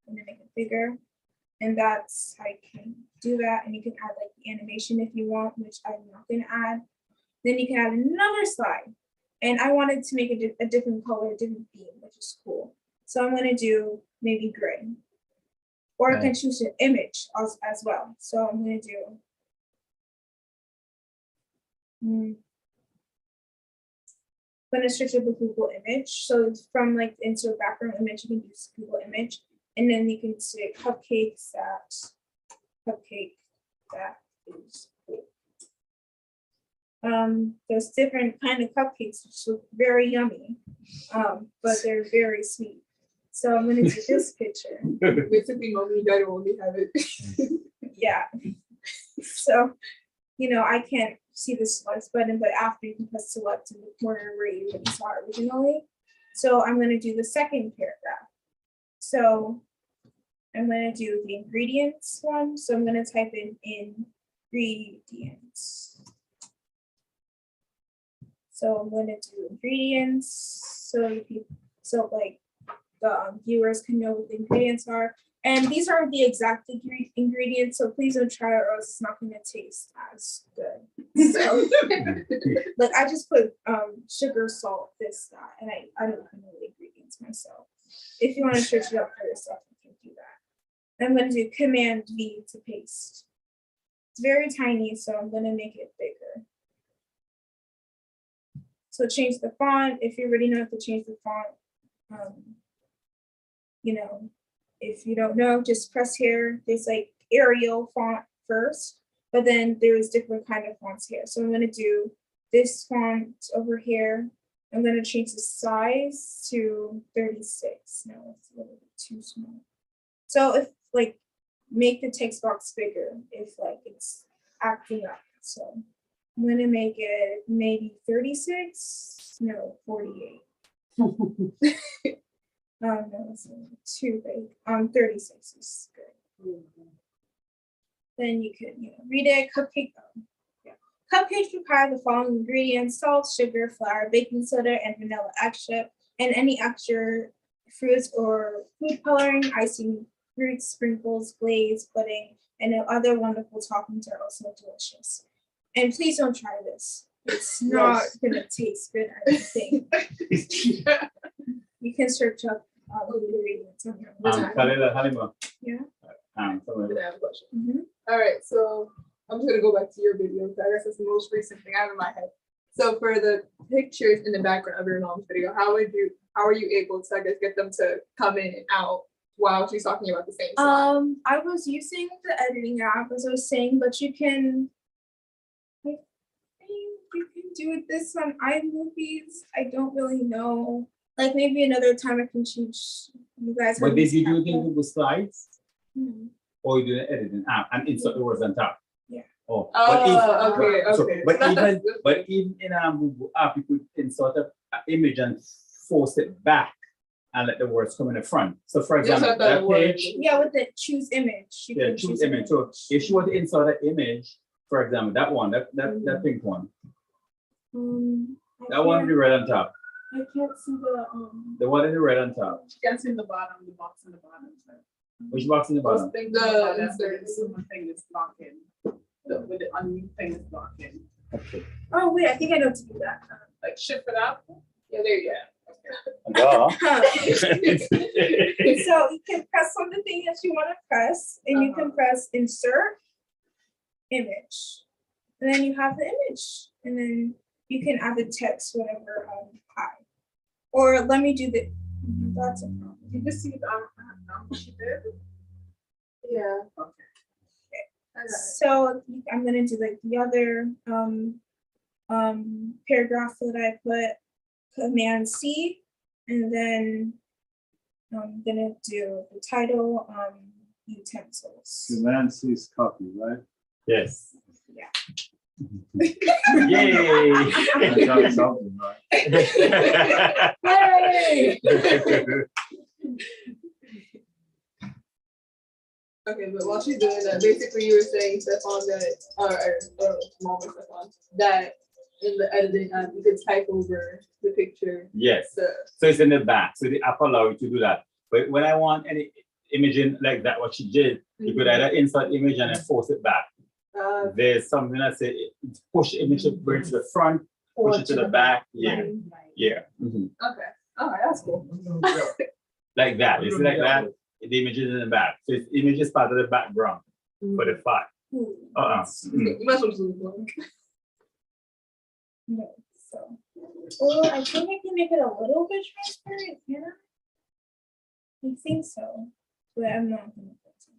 and then make it bigger. And that's how you can do that. And you can add like the animation if you want, which I'm not going to add. Then you can add another slide. And I wanted to make a different color, a different theme, which is cool. So I'm going to do maybe gray. Or I can choose an image as well. So I'm going to do I'm going to search up a Google image. So it's from like the insert background image, you can use Google image. And then you can say cupcake that is cool. There's different kind of cupcakes which look very yummy, but they're very sweet. So I'm gonna do this picture.
Basically, mommy, daddy only have it.
Yeah. So, I can't see the select button, but after you can press select in the corner where you saw it originally. So I'm gonna do the second paragraph. So I'm going to do the ingredients one. So I'm going to type in ingredients. So I'm going to do ingredients so like the viewers can know what the ingredients are. And these aren't the exact ingredients, so please don't try it or else it's not gonna taste as good. So, like I just put sugar, salt, this, that, and I don't know the ingredients myself. If you want to search it up for yourself, you can do that. I'm gonna do Command V to paste. It's very tiny, so I'm gonna make it bigger. So change the font. If you already know how to change the font, you know, if you don't know, just press here. There's like Arial font first, but then there's different kind of fonts here. So I'm gonna do this font over here. I'm gonna change the size to 36. No, it's a little bit too small. So if like, make the text box bigger if like it's acting up. So I'm gonna make it maybe 36, no, 48. No, it's too big. 36 is good. Then you can, read it. Cupcake. Yeah. Cupcakes require the following ingredients: salt, sugar, flour, baking soda, and vanilla extract, and any extra fruits or food coloring, icing, fruits, sprinkles, glaze, pudding, and other wonderful toppings are also delicious. And please don't try this. It's not gonna taste good, I don't think. You can search up the ingredients on your
Halima.
Yeah.
I have a question. All right, so I'm just gonna go back to your video. So I guess that's the most recent thing I have in my head. So for the pictures in the background of your mom's video, how are you able to, I guess, get them to come in and out while she's talking about the same slide?
I was using the editing app as I was saying, but you can, I think you can do it this on iMovies. I don't really know. Like maybe another time I can teach you guys.
But did you do it in Google Slides?
Mhm.
Or you do an editing app and insert the words on top?
Yeah.
Oh,
Okay.
But even in a Google app, you could insert an image and force it back and let the words come in the front. So for example, that page.
Yeah, with the choose image. You can
choose image. So if you want to insert an image, for example, that one, that pink one. That one with the red on top.
I can't see
the one in the red on top.
You can see in the bottom, the box in the bottom.
Which box in the bottom?
The
insert thing is blocking. With the unmute thing is blocking.
Okay.
Oh wait, I think I know to do that.
Like shift it up.
Yeah, there you
Duh.
So you can press on the thing that you want to press, and you can press insert image, and then you have the image, and then you can add the text whatever high. Or let me do the. That's a problem.
You just see it she did.
Yeah.
Okay.
So I'm gonna do like the other paragraph that I put, Command C, and then I'm gonna do the title, Utensils.
Command C is copy, right?
Yes.
Yeah.
Yay!
I got something right.
Yay!
Okay, but while she's doing that, basically you were saying, Stefan, that, or Mom or Stefan, that in the editing app, you could type over the picture.
Yes. So it's in the back. So the app allows you to do that. But when I want any imaging like that, what she did, you could either insert image and then force it back. There's something that says push image to bring it to the front, push it to the back. Yeah.
Right.
Yeah. Mhm.
Okay. All right, that's cool.
Like that. It's like that. The image is in the back. So it's image is part of the background for the file.
You might as well just leave it.
No, so. Well, I think I can make it a little bit transparent, yeah. I think so, but I'm not gonna put it.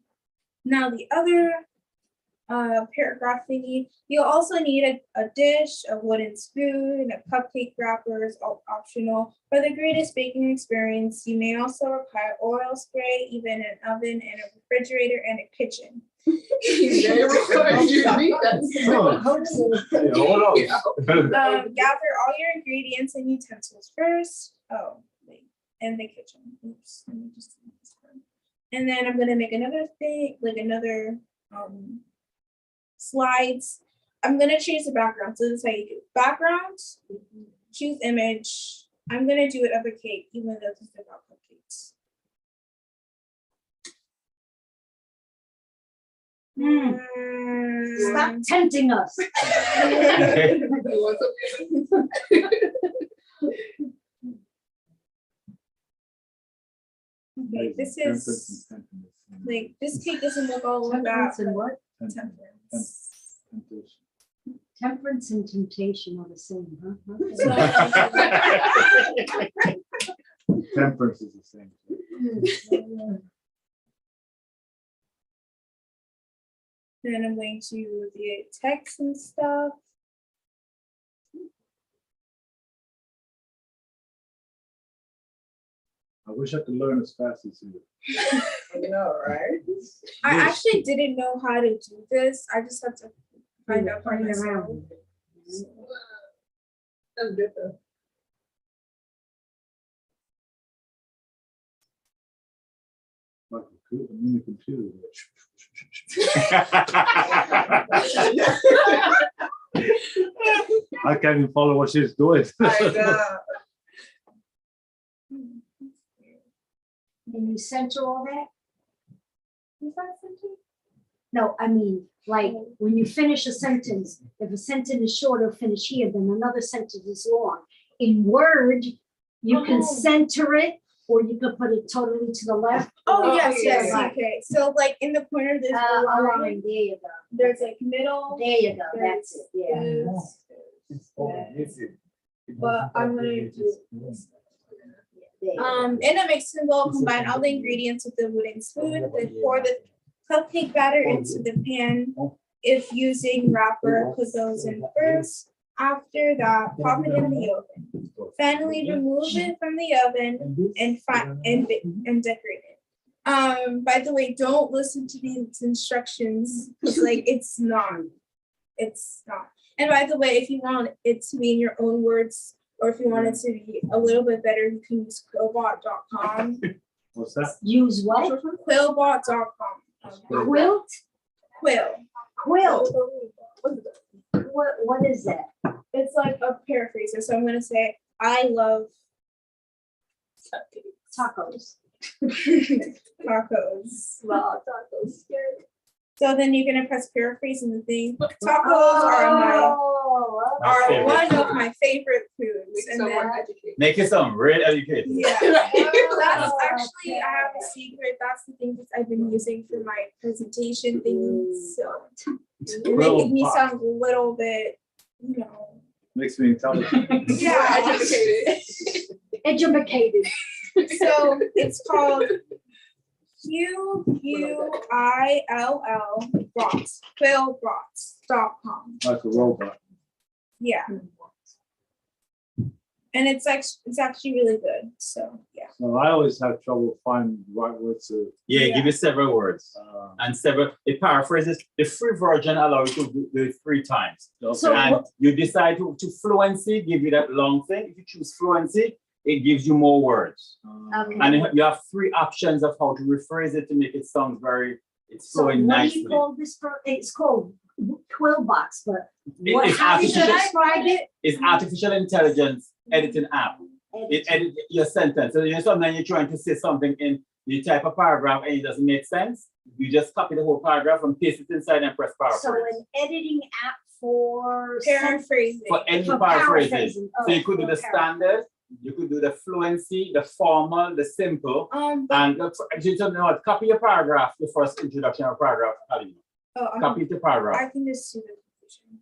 Now the other paragraph thingy, you'll also need a dish, a wooden spoon, a cupcake wrapper is all optional. For the greatest baking experience, you may also require oil spray, even an oven and a refrigerator and a kitchen. Gather all your ingredients and utensils first. Oh, wait, and the kitchen. Oops, let me just do this one. And then I'm gonna make another thing, like another slides. I'm gonna change the background. So this is how you do background, choose image. I'm gonna do it of a cake, even though this is about cupcakes.
Stop tempting us.
Okay, this
Temperance
is
and temperance.
like this cake doesn't look all of that.
Temperance and what?
Temperance.
Temptation.
Temperance and temptation are the same, huh? Okay.
So,
Temperance is the same.
then I'm going to the text and stuff.
I wish I could learn as fast as you.
I know, right?
I actually didn't know how to do this. I just had to find out by
Playing
myself.
around.
That's good though.
Like a mini computer. I can't even follow what she's doing.
I know.
And you center all that?
Is that something?
No, I mean, like, when you finish a sentence, if a sentence is short or finish here, then another sentence is long. In Word, you can
Oh.
center it, or you can put it totally to the left.
Oh,
Oh,
yes,
yeah,
yes,
yeah.
okay. So like in the corner, there's a
A
line.
line, there you go.
There's like middle.
There you go, that's it, yeah.
This, But I'm gonna do this.
There you go.
In a mixing bowl, combine all the ingredients with a wooden spoon, then pour the cupcake batter into the pan. If using wrapper, put those in first. After that, pop it in the oven. Finally, remove it from the oven and decorate it. By the way, don't listen to these instructions because like it's not. And by the way, if you want it to be in your own words, or if you want it to be a little bit better, you can use quillbot.com.
What's that?
Use what?
Quillbot.com.
Quilt?
Quill.
Quilt. What is that?
It's like a paraphraser. So I'm gonna say, I love
Tacos.
tacos.
Wow, tacos. Scary.
So then you're gonna press paraphrase and the thing. Tacos are
Oh,
one of my favorite foods.
Make
And
someone
then,
educated.
Make it some real educated.
yeah, that's actually, I have a secret. That's the thing that I've been using for my presentation things. So you're making me sound a little bit, you know.
Makes me intelligent.
Yeah,
Educated.
educated.
So it's called QUILL quillbots.com.
Like a robot.
Yeah. And it's actually really good. So yeah.
So I always have trouble finding the right words to.
Yeah, give it several words.
Uh,
And several, it paraphrases, the free version allows you to do it 3 times.
So
And
what-
you decide to fluency, give you that long thing. If you choose fluency, it gives you more words.
Okay.
And you have 3 options of how to rephrase it to make it sound very, it's
So
flowing
what do
nicely.
you call this? It's called Quillbox, but
It- it's
how do you
artificial-
describe it?
It's artificial intelligence editing app. It edits your sentence. So sometimes you're trying to say something in, you type a paragraph and it doesn't make sense. You just copy the whole paragraph and paste it inside and press
So
paraphrase.
an editing app for
Paraphrasing.
For any
for
paraphrasing.
paraphrasing.
So you could do the
for
standard, you could do the fluency, the formal, the simple.
But,
And you know what, copy your paragraph, the first introduction of paragraph. Copy the paragraph.
I can just do the conclusion.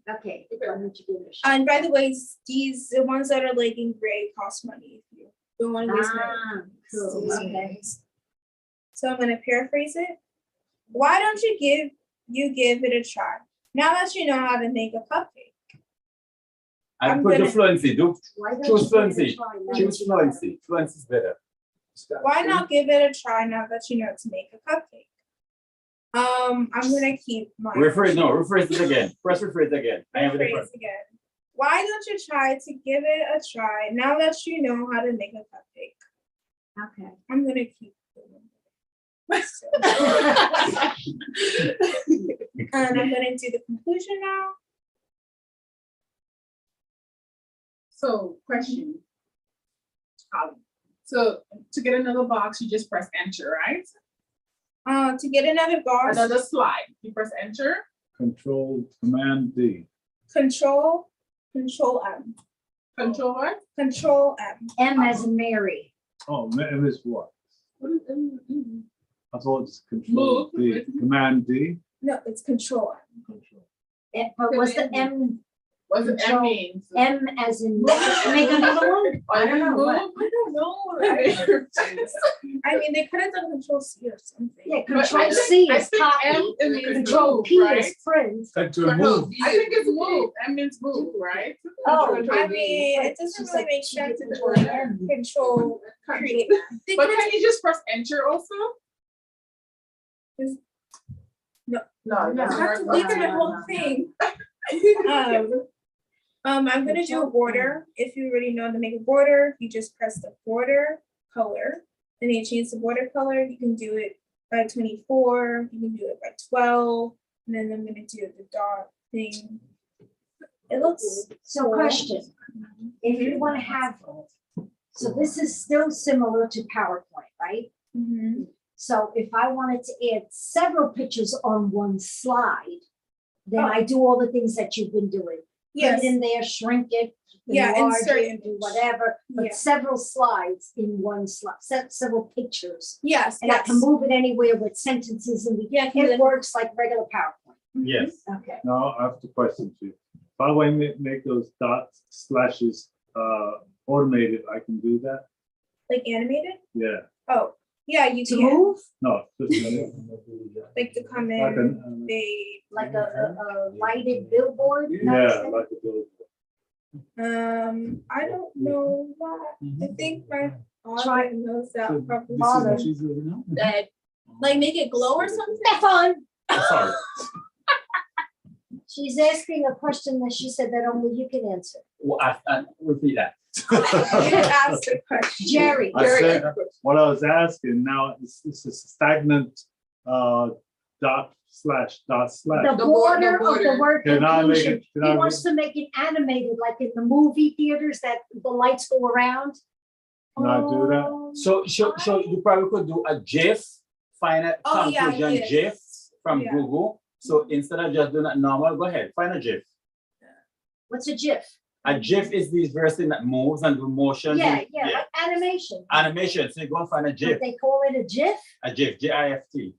Okay, why don't you give it a shot?
And by the way, the ones that are like in gray cost money if you don't want to waste money.
Ah, cool, okay.
So I'm gonna paraphrase it. Why don't you give it a try? Now that you know how to make a cupcake.
And
I'm
put the
gonna-
fluency,
Why don't
choose
you give it a
fluency.
try now
choose
that you know how to-
fluency. Fluency is better.
Why not give it a try now that you know how to make a cupcake? I'm gonna keep my
Rephrase it again. Press rephrase again. I have a different.
rephrase again. Why don't you try to give it a try now that you know how to make a cupcake?
Okay.
I'm gonna keep doing it. So, and I'm gonna do the conclusion now.
So, question. So to get another box, you just press enter, right?
To get another boss,
Another slide. You press enter.
Control Command D.
Control M.
Control what?
Control M.
M as in Mary.
Oh, M is what?
What is M?
I thought it's Control D. Command D.
No, it's Control M.
Control.
But what's the M?
What does M
Control.
mean?
M as in make another one? I don't know. What?
I don't know.
I mean, they could have done Control C or something.
Yeah,
But
control C
I
is
think
copy,
M means
control
move,
P
right?
is print.
Control move.
I think it's move. M means move, right?
Oh,
Control
I
V.
mean, it
She
doesn't
said
really make
she
sense
did
to
Control M.
Control create. They
But
could've
can you just press enter also?
No.
No,
No.
I have to look at the whole thing. I'm gonna do a border. If you already know how to make a border, you just press the border color. Then you change the border color. You can do it by 24. You can do it by 12. And then I'm gonna do the dot thing. It looks
So question, if you want to have, so this is still similar to PowerPoint, right?
mhm.
So if I wanted to add several pictures on one slide, then
Oh.
I do all the things that you've been doing. Put
Yes.
it in there, shrink it,
Yeah,
enlarge
insert
it, do whatever,
Yeah.
but several slides in one slide, several pictures.
Yes.
And I
Yes.
can move it anywhere with sentences and
Yeah, I can
it
do-
works like regular PowerPoint.
Yes.
Okay.
Now I have a question for you. If I want to make those dots, slashes, automated, I can do that?
Like animated?
Yeah.
Oh, yeah, you
To
can.
move,
No, just.
Like to come
Like
in,
an-
they,
like a lighted billboard?
Yeah, like a billboard.
I don't know why. I think my
Try-
father knows that
So
probably.
this is
Father.
what she's doing now?
That, like make it glow or something?
Stefan,
Sorry.
she's asking a question that she said that only you can answer.
Repeat that.
You asked a question.
Jerry,
I said, what I was asking now, it's a stagnant, dot slash.
the
The
border of the
border.
word
Can I make
inclusion,
it,
he
can I
wants to make it animated, like in the movie theaters that the lights go around.
do that?
So you probably could do a GIF, find a
Oh, yeah,
conclusion
GIF.
GIF from
Yeah.
Google. So instead of just doing that normal, go ahead, find a GIF.
What's a GIF?
A GIF is these version that moves and do motions.
Yeah,
and-
yeah, like animation.
Animation. So you go and find a
But
GIF,
they call it a GIF?
GIFT,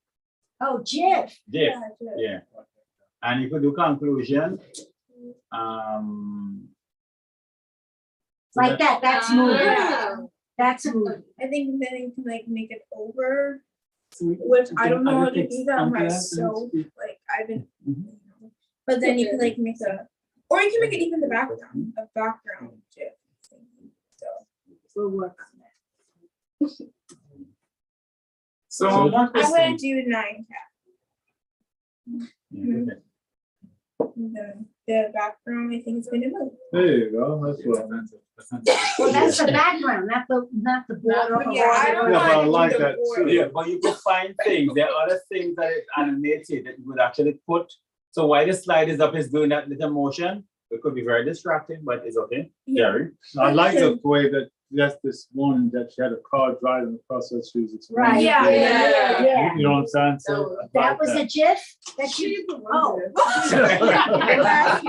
Oh, GIF.
GIF,
Yeah.
yeah. And you could do conclusion.
Like that, that's moving.
Yeah.
That's moving.
I think then you can like make it over,
So we-
which
we
I
can
don't know how to
allocate
do that
some class
myself.
and
Like I've been,
Mhm.
but then you can like make or you can make it even the background, a background GIF. So
We'll work on that.
So one
I'm
question.
gonna do 9 cat.
Yeah, go ahead.
And then the background, I think is gonna move.
There you go, that's what.
Well, that's the background, not the border. of the
Yeah, I don't
Yeah, but I
want
like
to do the
that
border.
too.
Yeah, but you could find things. There are other things that is animated that you would actually put. So while the slide is up, is doing that little motion. It could be very distracting, but it's okay.
Yeah.
Jerry.
I like the way that just this morning that she had a car driving across her streets. It's
Right.
Yeah, yeah.
Yeah.
You know what I'm saying? So I
That
like
was a GIF? That you,
She's the one
oh.
that-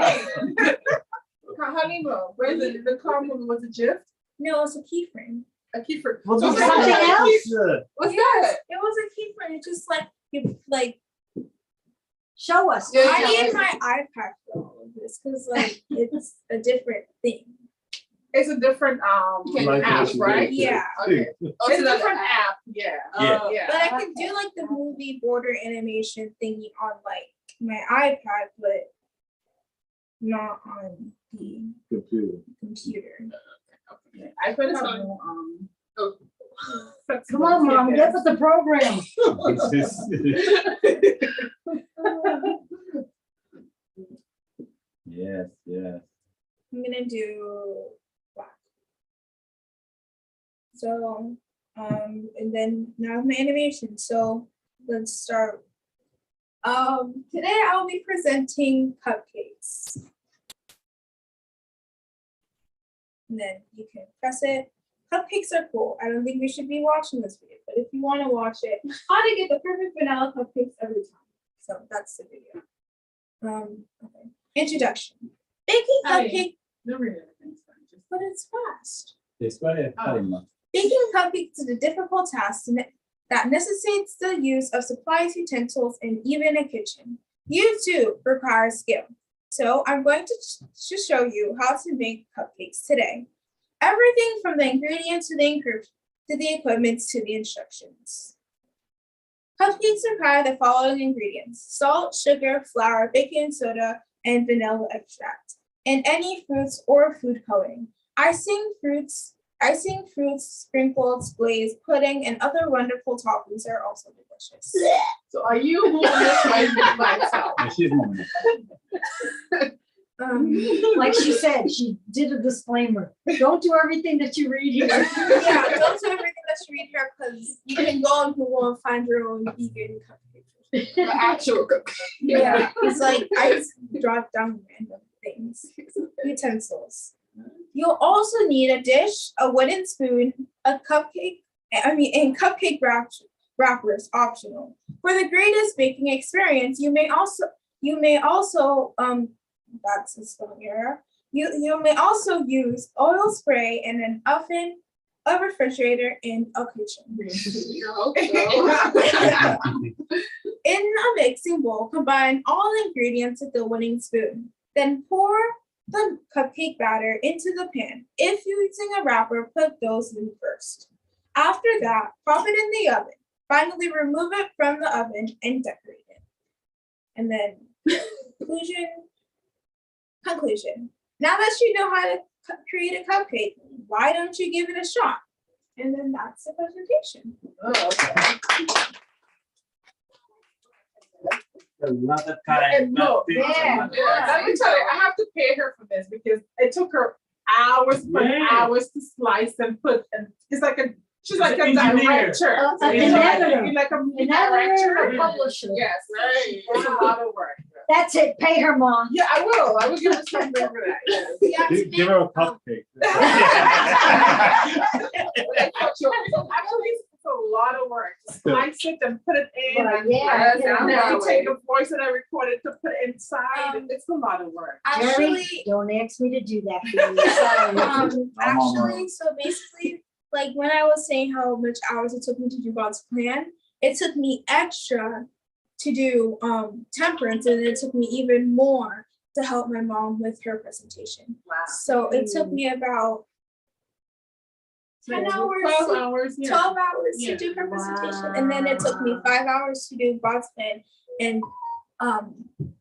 Honeymoon, where's the car movie was a GIF?
No, it's a keyframe.
A keyframe.
What's
So
that?
something else?
Yeah.
What's
Yes,
that?
it was a keyframe. It's just like you like
Show us.
Yeah,
I need my iPad for all of this because like it's a different thing.
It's a different
Like
app,
what you
right?
did.
Yeah.
See,
It's a different app. Yeah.
Yeah.
Yeah.
But I can do like the movie border animation thingy on like my iPad, but not on the
Computer.
computer.
I put it on oh.
Come on, Mom, get with the program.
Yes, yes.
I'm gonna do black. So, and then now my animation. So let's start. Today I'll be presenting cupcakes. And then you can press it. Cupcakes are cool. I don't think we should be watching this video, but if you want to watch it, how to get the perfect vanilla cupcakes every time. So that's the video. Okay. Introduction. Baking cupcake,
No, really, it's fine. Just-
but it's fast.
This one,
Baking cupcakes is a difficult task that necessitates the use of supplies, utensils, and even a kitchen. You too require skill. So I'm going to show you how to make cupcakes today. Everything from the ingredients to the equipment to the instructions. Cupcakes require the following ingredients: salt, sugar, flour, baking soda, and vanilla extract, and any fruits or food coloring. Icing, fruits, sprinkles, glaze, pudding, and other wonderful toppings are also delicious.
So are you moving this by itself?
She's moving.
Like she said, she did a disclaimer. Don't do everything that you read here.
Yeah, don't do everything that you read here because you can go on Google and find your own vegan cupcake.
The actual cook.
Yeah, it's like I just drop down random things. Utensils. You'll also need a dish, a wooden spoon, and cupcake wrappers optional. For the greatest baking experience, you may also that's a spelling error. You may also use oil spray in an oven, a refrigerator, and a kitchen. In a mixing bowl, combine all ingredients with the winning spoon. Then pour the cupcake batter into the pan. If you're using a wrapper, put those in first. After that, pop it in the oven. Finally, remove it from the oven and decorate it. And then conclusion. Now that you know how to create a cupcake, why don't you give it a shot? And then that's the presentation.
Oh, okay.
Another kind.
No,
yeah.
Let me tell you, I have to pay her for this because it took her hours upon hours to slice and put, and it's like she's like a director.
An
You know,
editor.
like a
An
director.
editor, a publisher.
Yes, right. It's a lot of work.
That's it. Pay her, Mom.
Yeah, I will give her something for that. Yes.
Yeah,
Give her a cupcake.
Actually, it's a lot of work. To slice it and put it in.
Well,
And
yeah,
and
yeah.
then to take the voice that I recorded to put it inside. It's a lot of work.
actually,
Don't ask me to do that for you. Sorry.
actually, so basically, like when I was saying how much hours it took me to do God's plan, it took me extra to do temperance, and it took me even more to help my mom with her presentation.
Wow.
So it took me about 10 hours,
12 hours. Yeah.
12 hours
Yeah.
to do her presentation, and then it took me 5 hours to do God's plan, and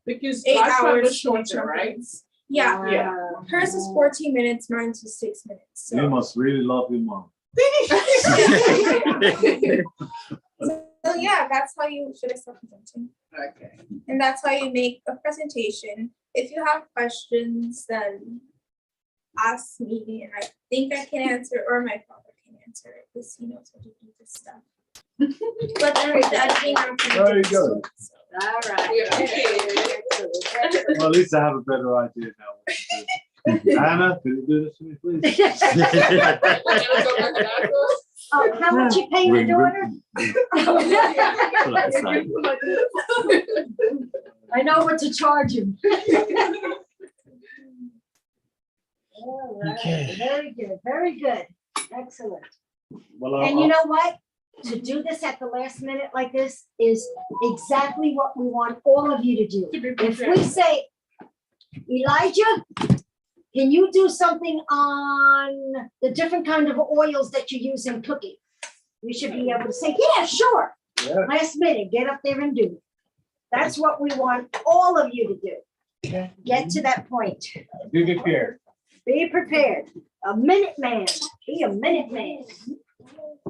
Because
8
last time
hours
was shorter, right?
temperance. Yeah,
Yeah.
hers is 14 minutes, mine's was 6 minutes.
You
So,
must really love your mom.
so yeah, that's how you should have start presenting.
Okay.
And that's how you make a presentation. If you have questions, then ask me, and I think I can answer, or my father can answer it because he knows how to do this stuff. But then with editing, I'm
Very good.
All right.
We appreciate it.
Well, at least I have a better idea now what to do. Anna, could you do this for me, please?
How much you pay your daughter? I know what to charge him. All right.
Okay.
Very good, very good. Excellent.
Well,
And you know what? To do this at the last minute like this is exactly what we want all of you to do. If we say, Elijah, can you do something on the different kind of oils that you use in cooking? We should be able to say, yeah, sure.
Yeah.
Last minute, get up there and do it. That's what we want all of you to do. Get to that point.
Be prepared.
Be prepared. A minute man. Be a minute man.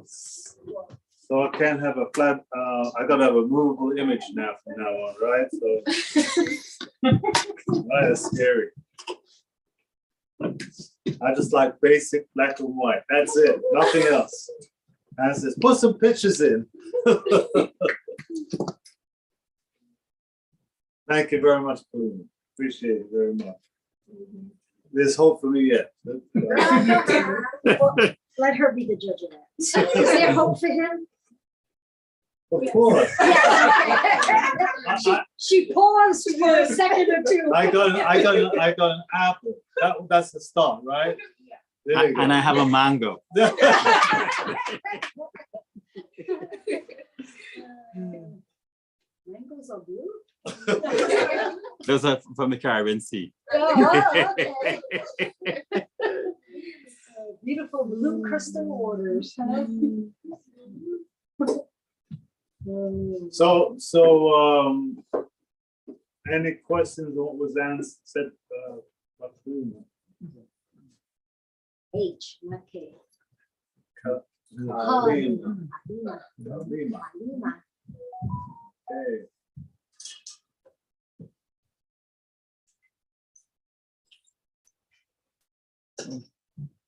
So I can't have a flat, I gotta have a movable image now from now on, right? So that is scary. I just like basic black and white. That's it, nothing else. And it says, put some pictures in. Thank you very much, Pauline. Appreciate it very much. There's hope for me yet.
Let her be the judge of that. Is there hope for him?
Of course.
She paused for a second or two.
I got an apple. That's the start, right? There you go.
And I have a mango.
Mangoes are blue.
Those are from the Caribbean Sea.
Oh, okay. Beautiful blue crystal waters. Huh?
So, any questions on what was said?
H, not K.
Halima.
Halima.
Halima.
Okay.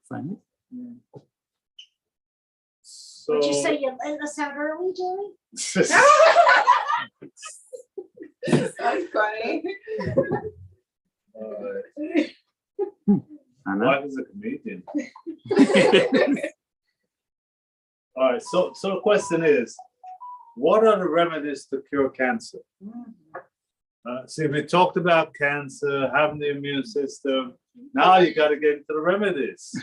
Fine.
So,
Would you say you let us out early, Jerry?
That's funny.
Wife is a comedian. All right, so the question is, what are the remedies to cure cancer? See, we talked about cancer, having the immune system. Now you got to get into the remedies.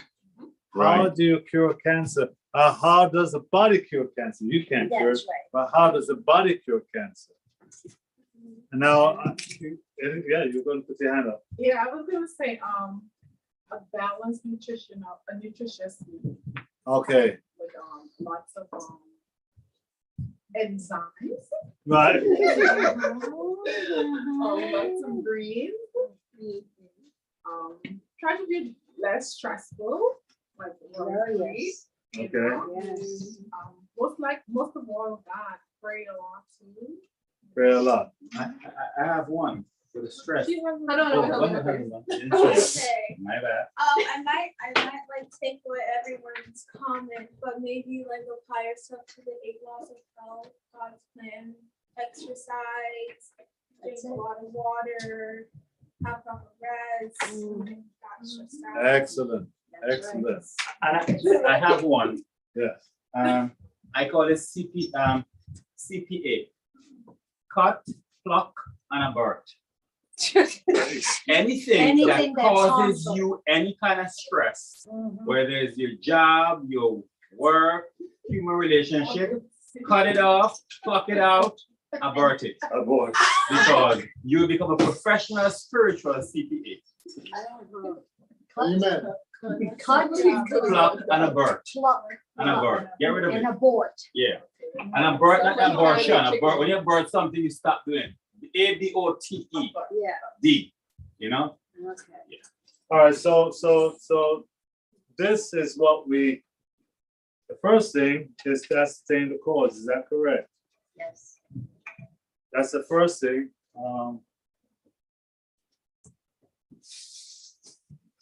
How do you cure cancer? How does the body cure cancer? You can't cure it,
That's right.
but how does the body cure cancer? And now, yeah, you're going to put your hand up.
Yeah, I was gonna say, a balanced nutrition, a nutritious food
Okay,
with, lots of, enzymes.
right.
Lots of greens. Try to be less stressful, like worry-free.
Yes.
Okay,
Yes.
Most of all that, pray a lot too.
pray a lot.
I have one for the stress.
I don't know.
Oh, go ahead.
Okay.
My bad.
I might like take away everyone's comment, but maybe like apply yourself to the 8 laws of health, God's plan, exercise, drink
That's
a
it.
lot of water, have proper rest. Not stressed out.
Excellent,
That's right.
excellent.
And I have one.
Yes.
I call it CPA. Cut, pluck, and abort. Anything that
Anything that's
causes
harmful.
you any kind of stress,
Mhm.
whether it's your job, your work, human relationship, cut it off, pluck it out, abort it.
Abort.
Because you become a professional spiritual CPA.
Amen.
Cut,
Pluck and abort.
pluck,
And abort. Get rid of
and
it.
abort.
Yeah. And abort, not abortion. Abort. When you abort something, you stop doing it. ABOTE.
Yeah.
D. You know?
Okay.
All right, so this is what the first thing is to ascertain the cause. Is that correct?
Yes.
That's the first thing.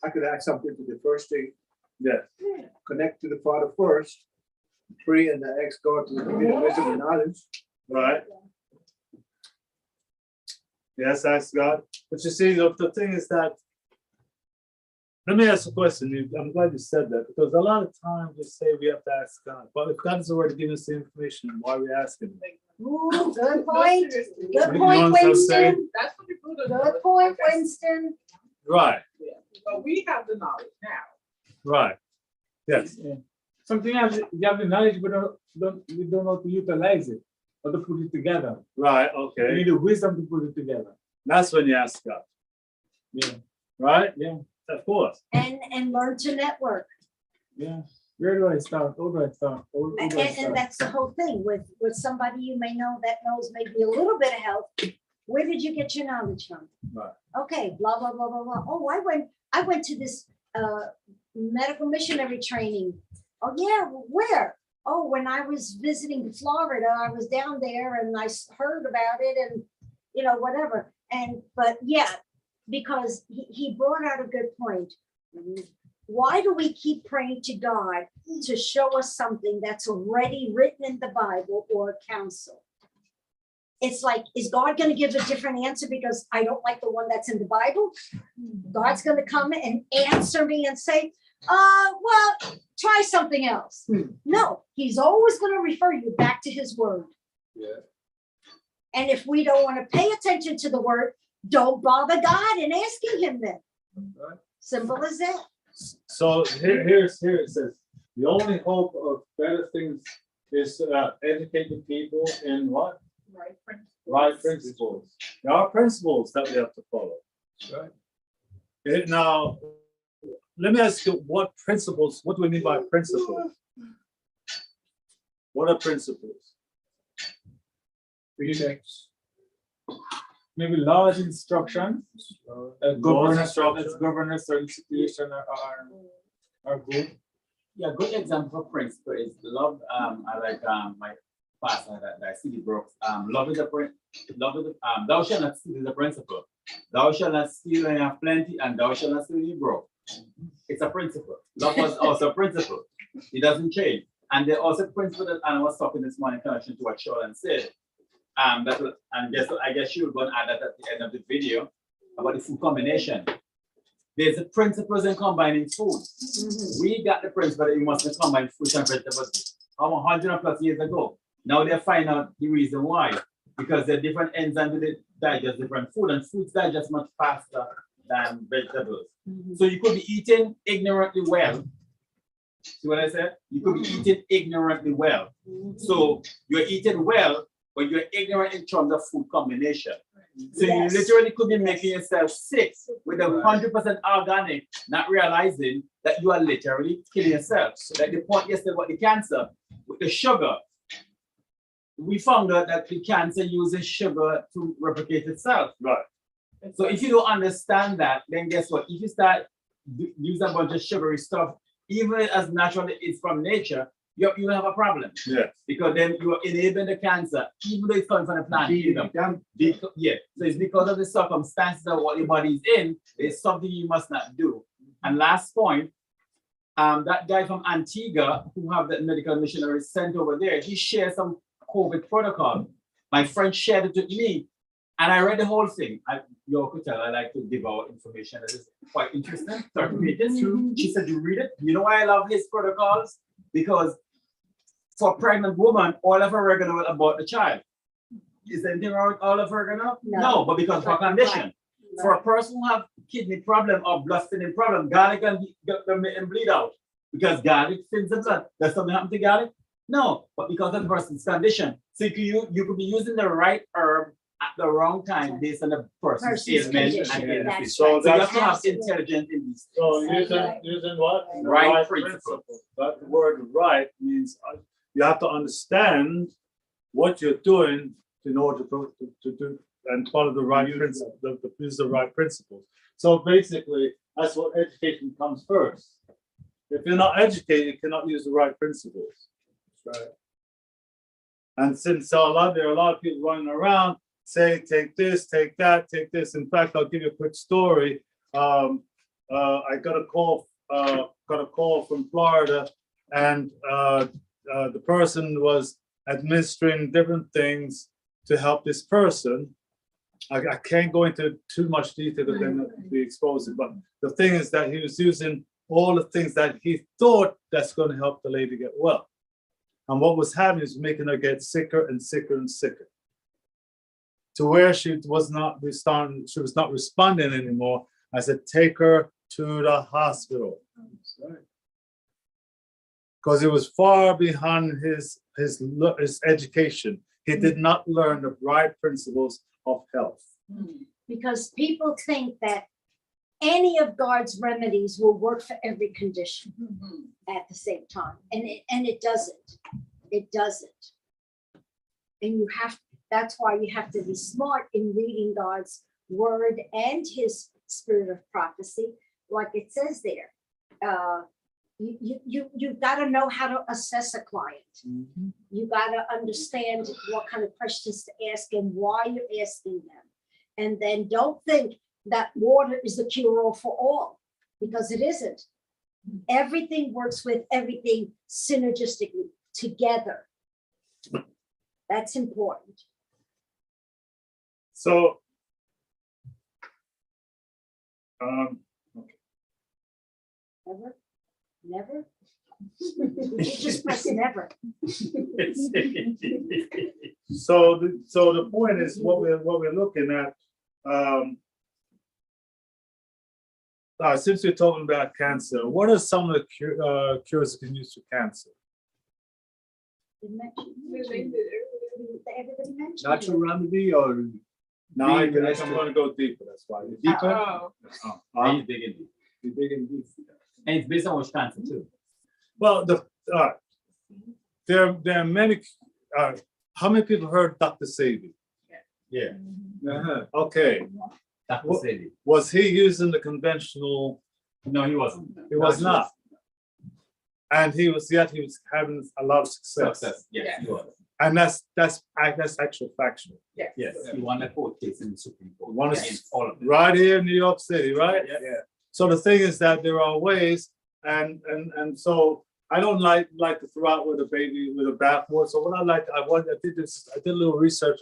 I could add something to the first thing.
Yes.
Connect to the Father first. Pray and ask God to give you the wisdom and knowledge.
Right. Yes, ask God. But you see, the thing is that, let me ask a question. I'm glad you said that, because a lot of times we say we have to ask God. But if God has already given us the information, why are we asking him?
Ooh, good point. Good
You know
point,
what I'm saying?
Winston.
That's what people do.
Good point, Winston.
Right,
But we have the knowledge now.
right. Yes,
Something else, you have the knowledge, but you don't know to utilize it or to put it together.
right,
You
okay.
need the wisdom to put it together.
That's when you ask God,
Yeah,
right?
yeah,
Of course.
And learn to network.
yeah. Where do I start? How do I start? How do I
And
start?
that's the whole thing with somebody you may know that knows maybe a little bit of health. Where did you get your knowledge from?
Right.
Okay, blah, blah, blah, blah, blah. Oh, I went to this medical missionary training. Oh, yeah, where? Oh, when I was visiting Florida, I was down there and I heard about it and, whatever. But yeah, because he brought out a good point. Why do we keep praying to God to show us something that's already written in the Bible or counsel? it's like, is God going to give a different answer because I don't like the one that's in the Bible? God's going to come and answer me and say, well, try something else. No, he's always going to refer you back to his word.
Yeah.
And if we don't want to pay attention to the word, don't bother God in asking him then.
Right.
Simple as that.
So here it says, the only hope of better things is to educate the people in what?
Right, principles.
Right principles. There are principles that we have to follow.
Right.
Now, let me ask you, what principles, what do we mean by principles? What are principles?
Precepts.
Maybe laws, instructions, governance,
instructions.
governance or institution are good.
Yeah, good example of principle is love. I like my pastor that C.D. Brooks. Love is a thou shalt not steal is a principle. Thou shalt not steal and have plenty, and thou shalt not steal and be broke. It's a principle. Love was also a principle. It doesn't change. And there also principle that Anna was talking this morning in connection to what Sharon said. I guess she will go and add that at the end of the video about the food combination. There's the principles in combining food. We got the principle that you must combine fruits and vegetables 100+ years ago. Now they find out the reason why. Because there are different enzymes that digest different food, and foods digest much faster than vegetables. So you could be eating ignorantly well. See what I said? You could be eating ignorantly well. So you're eating well, but you're ignorant in terms of food combination. So
Yes.
you literally could be making yourself sick with 100% organic, not realizing that you are literally killing yourself. So like the point yesterday about the cancer, with the sugar, we found out that the cancer uses sugar to replicate itself.
Right.
So if you don't understand that, then guess what? If you start using a bunch of sugary stuff, even as naturally it's from nature, you will have a problem.
Yes.
Because then you are enabling the cancer, even though it's coming from the plant. Yeah. So it's because of the circumstances of what your body is in, there's something you must not do. And last point, that guy from Antigua who have the medical missionary sent over there, he shared some COVID protocol. My friend shared it with me, and I read the whole thing. You could tell I like to give out information that is quite interesting. So I read this. She said, "You read it." You know why I love his protocols? Because for a pregnant woman, all of her oregano about the child. Is there anything wrong with all of oregano? No, but because of a condition.
Right.
For a person who have kidney problem or blood thinning problem, garlic can make them bleed out. Because garlic thins the blood. Does something happen to garlic? No, but because of the person's condition. So you could be using the right herb at the wrong time based on the person's ailment and
condition.
illness.
That's
So
right.
So you have to have
Absolutely.
intelligence in these.
So
Right.
using what?
Right principle.
That word right means you have to understand what you're doing in order to do and follow the right principle, use the right principles. So basically, that's what education comes first. If you're not educated, you cannot use the right principles.
That's right.
And since there are a lot of people running around saying, take this, take that, take this. In fact, I'll give you a quick story. I got a call from Florida, and the person was administering different things to help this person. I can't go into too much detail because then it'll be exposed. But the thing is that he was using all the things that he thought that's going to help the lady get well. And what was happening is making her get sicker and sicker and sicker, to where she was not responding. She was not responding anymore. I said, take her to the hospital, because it was far behind his education. He did not learn the right principles of health.
Because people think that any of God's remedies will work for every condition at the same time. And it doesn't. It doesn't. And that's why you have to be smart in reading God's word and his spirit of prophecy, like it says there. You've got to know how to assess a client. You got to understand what kind of questions to ask and why you're asking them. And then don't think that water is the cure-all for all, because it isn't. Everything works with everything synergistically together. That's important.
So,
Never? Never? You just press never.
so the point is what we're looking at. Since we're talking about cancer, what are some of the cures you can use for cancer?
Everybody mentioned
Natural
it.
remedy or
No, I'm going to go deeper. That's why.
deeper?
Oh,
Are you digging deep?
You dig in deep.
And it's based on which cancer too.
Well, there are many. How many people heard Dr. Sebi?
Yeah.
Uh-huh.
Okay,
Dr.
What-
Sebi.
was he using the conventional?
No, he wasn't.
He was not, and he was having a lot of success.
Success. Yes, he was.
And that's actual factual.
yes.
Yes, he won the court case in the Supreme Court.
Won a-
against all of them.
Right here in New York City, right?
Yeah.
So the thing is that there are ways, and so I don't like to throw out with a baby with a bathwater. So what I did a little research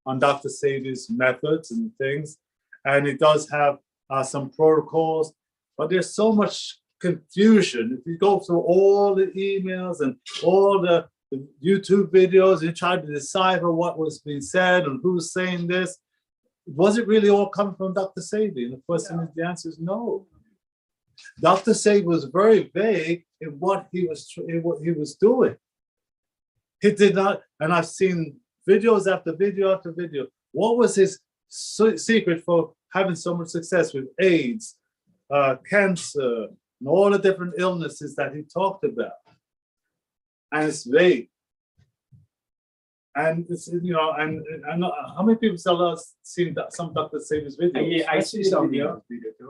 on Dr. Sebi's methods and things, and it does have some protocols, but there's so much confusion. If you go through all the emails and all the YouTube videos and try to decipher what was being said and who's saying this, was it really all coming from Dr. Sebi? And the question is, the answer is no. Dr. Sebi was very vague in what he was doing. He did not, and I've seen videos after video after video. What was his secret for having so much success with AIDS, cancer, and all the different illnesses that he talked about? And it's vague. And it's, and how many people have us seen some Dr. Sebi's videos?
I see some video.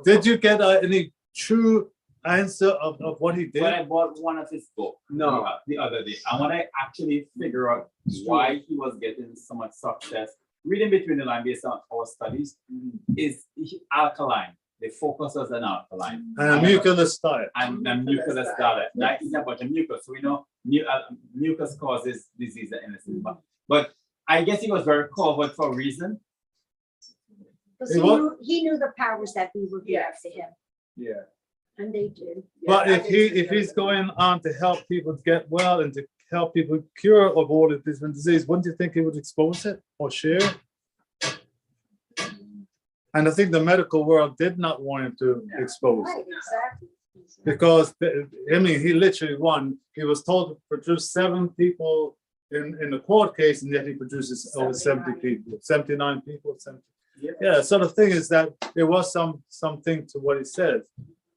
Did you get any true answer of what he did?
When I bought one of his books the other day, and when I actually figure out why he was getting so much success, reading between the lines based on our studies, is alkaline. The focus was an alkaline.
And a mucus diet.
And a mucus diet. That is about the mucus. So we know mucus causes disease and illnesses. But I guess he was very covered for a reason.
Because
Hey, what?
he knew the powers that be were given
Yes.
to him,
Yeah.
and they did.
But
Yeah,
if he's going on to help people get well and to help people cure of all the different diseases, wouldn't you think he would expose it or share it? And I think the medical world did not want him to expose
Right,
it
exactly.
because he literally won. He was told to produce 7 people in the court case, and yet he produces over 70 people, 79 people. 70. Yeah. So the thing is that there was something to what he said,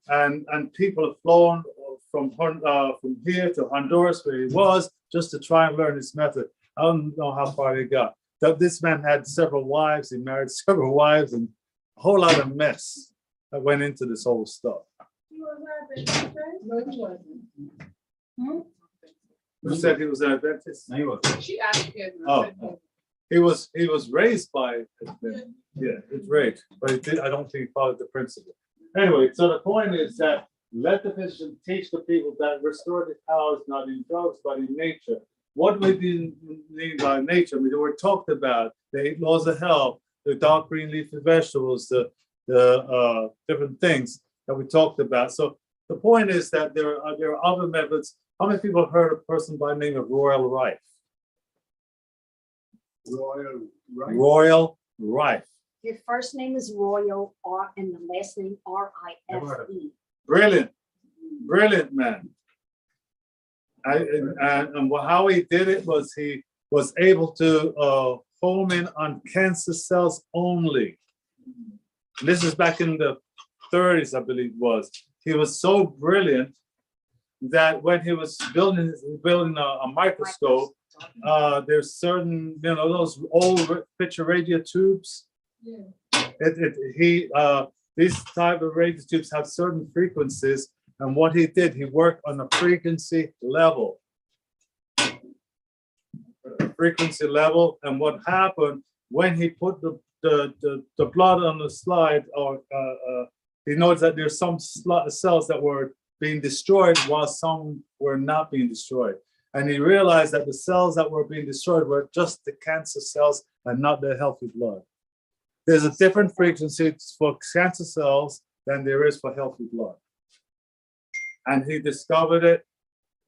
and people have flown from here to Honduras where he was just to try and learn his method. I don't know how far they got. That this man had several wives. He married several wives, and a whole lot of mess that went into this whole stuff.
He was not Adventist, right?
No, he wasn't.
Who said he was an Adventist?
No, he was.
She asked him.
Oh. He was raised by, it's raised, but I don't think he followed the principle. Anyway, so the point is that let the physician teach the people that restorative power is not in drugs, but in nature. What do we mean by nature? I mean, we're talked about the 8 laws of health, the dark green leafy vegetables, the different things that we talked about. So the point is that there are other methods. How many people have heard of a person by the name of Royal Rife?
Royal, right?
Royal Rife.
His first name is Royal R and the last name R-I-F-E.
Brilliant man. And how he did it was he was able to home in on cancer cells only. This is back in the 30s, I believe it was. He was so brilliant that when he was building a microscope, there's certain, those old picture radio tubes. These type of radio tubes have certain frequencies, and what he did, he worked on a frequency level. And what happened when he put the blood on the slide, or he noticed that there's some cells that were being destroyed while some were not being destroyed. And he realized that the cells that were being destroyed were just the cancer cells and not the healthy blood. There's a different frequency for cancer cells than there is for healthy blood. And he discovered it.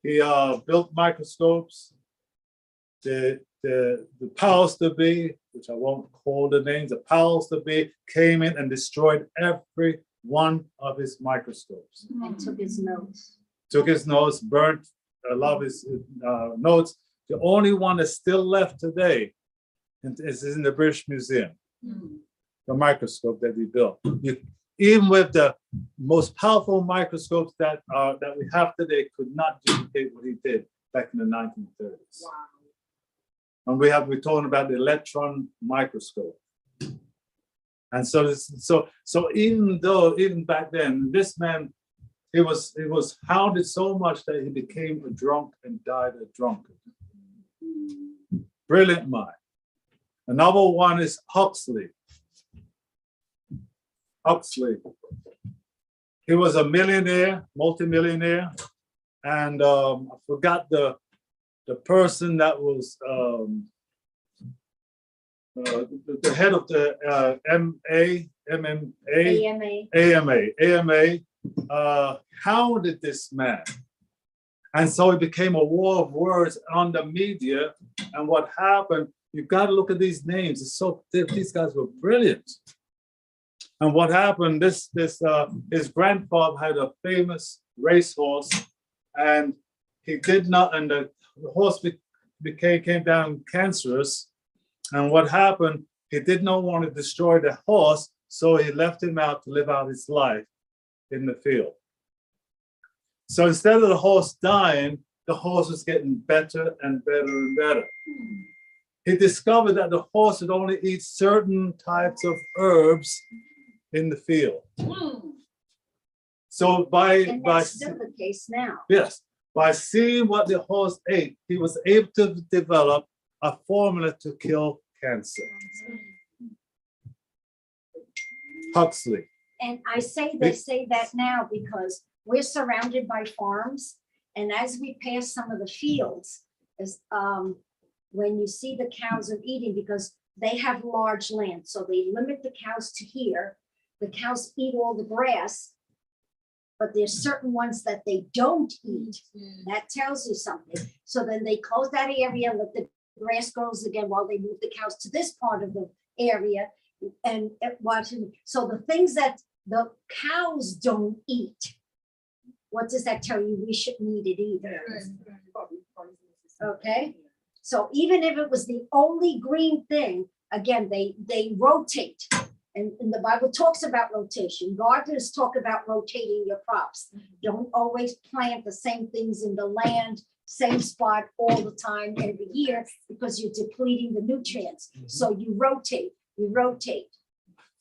He built microscopes. The powers to be, which I won't call the names, the powers to be came in and destroyed every one of his microscopes.
And took his notes.
Took his notes, burnt a lot of his notes. The only one that's still left today is in the British Museum, the microscope that he built. Even with the most powerful microscopes that we have today, could not duplicate what he did back in the 1930s.
Wow.
And we're talking about the electron microscope. And so even back then, this man, he was hounded so much that he became a drunk and died a drunkard. Brilliant mind. Another one is Huxley. He was a millionaire, multimillionaire, and I forgot the person that was the head of the AMA hounded this man. And so it became a war of words on the media. And what happened, you've got to look at these names. These guys were brilliant. And what happened, his grandfather had a famous racehorse, and he did not, and the horse came down cancerous. And what happened, he did not want to destroy the horse, so he left him out to live out his life in the field. So instead of the horse dying, the horse was getting better and better and better. He discovered that the horse would only eat certain types of herbs in the field. So
And that's still the case now.
yes, by seeing what the horse ate, he was able to develop a formula to kill cancer. Huxley.
And they say that now because we're surrounded by farms. And as we pass some of the fields, when you see the cows are eating, because they have large land, so they limit the cows to here. The cows eat all the grass, but there's certain ones that they don't eat. That tells you something. So then they close that area, let the grass grows again while they move the cows to this part of the area and watching. So the things that the cows don't eat, what does that tell you? We shouldn't eat it either. Okay. So even if it was the only green thing, again, they rotate. And the Bible talks about rotation. Gardeners talk about rotating your crops. Don't always plant the same things in the land, same spot all the time every year, because you're depleting the nutrients. So you rotate.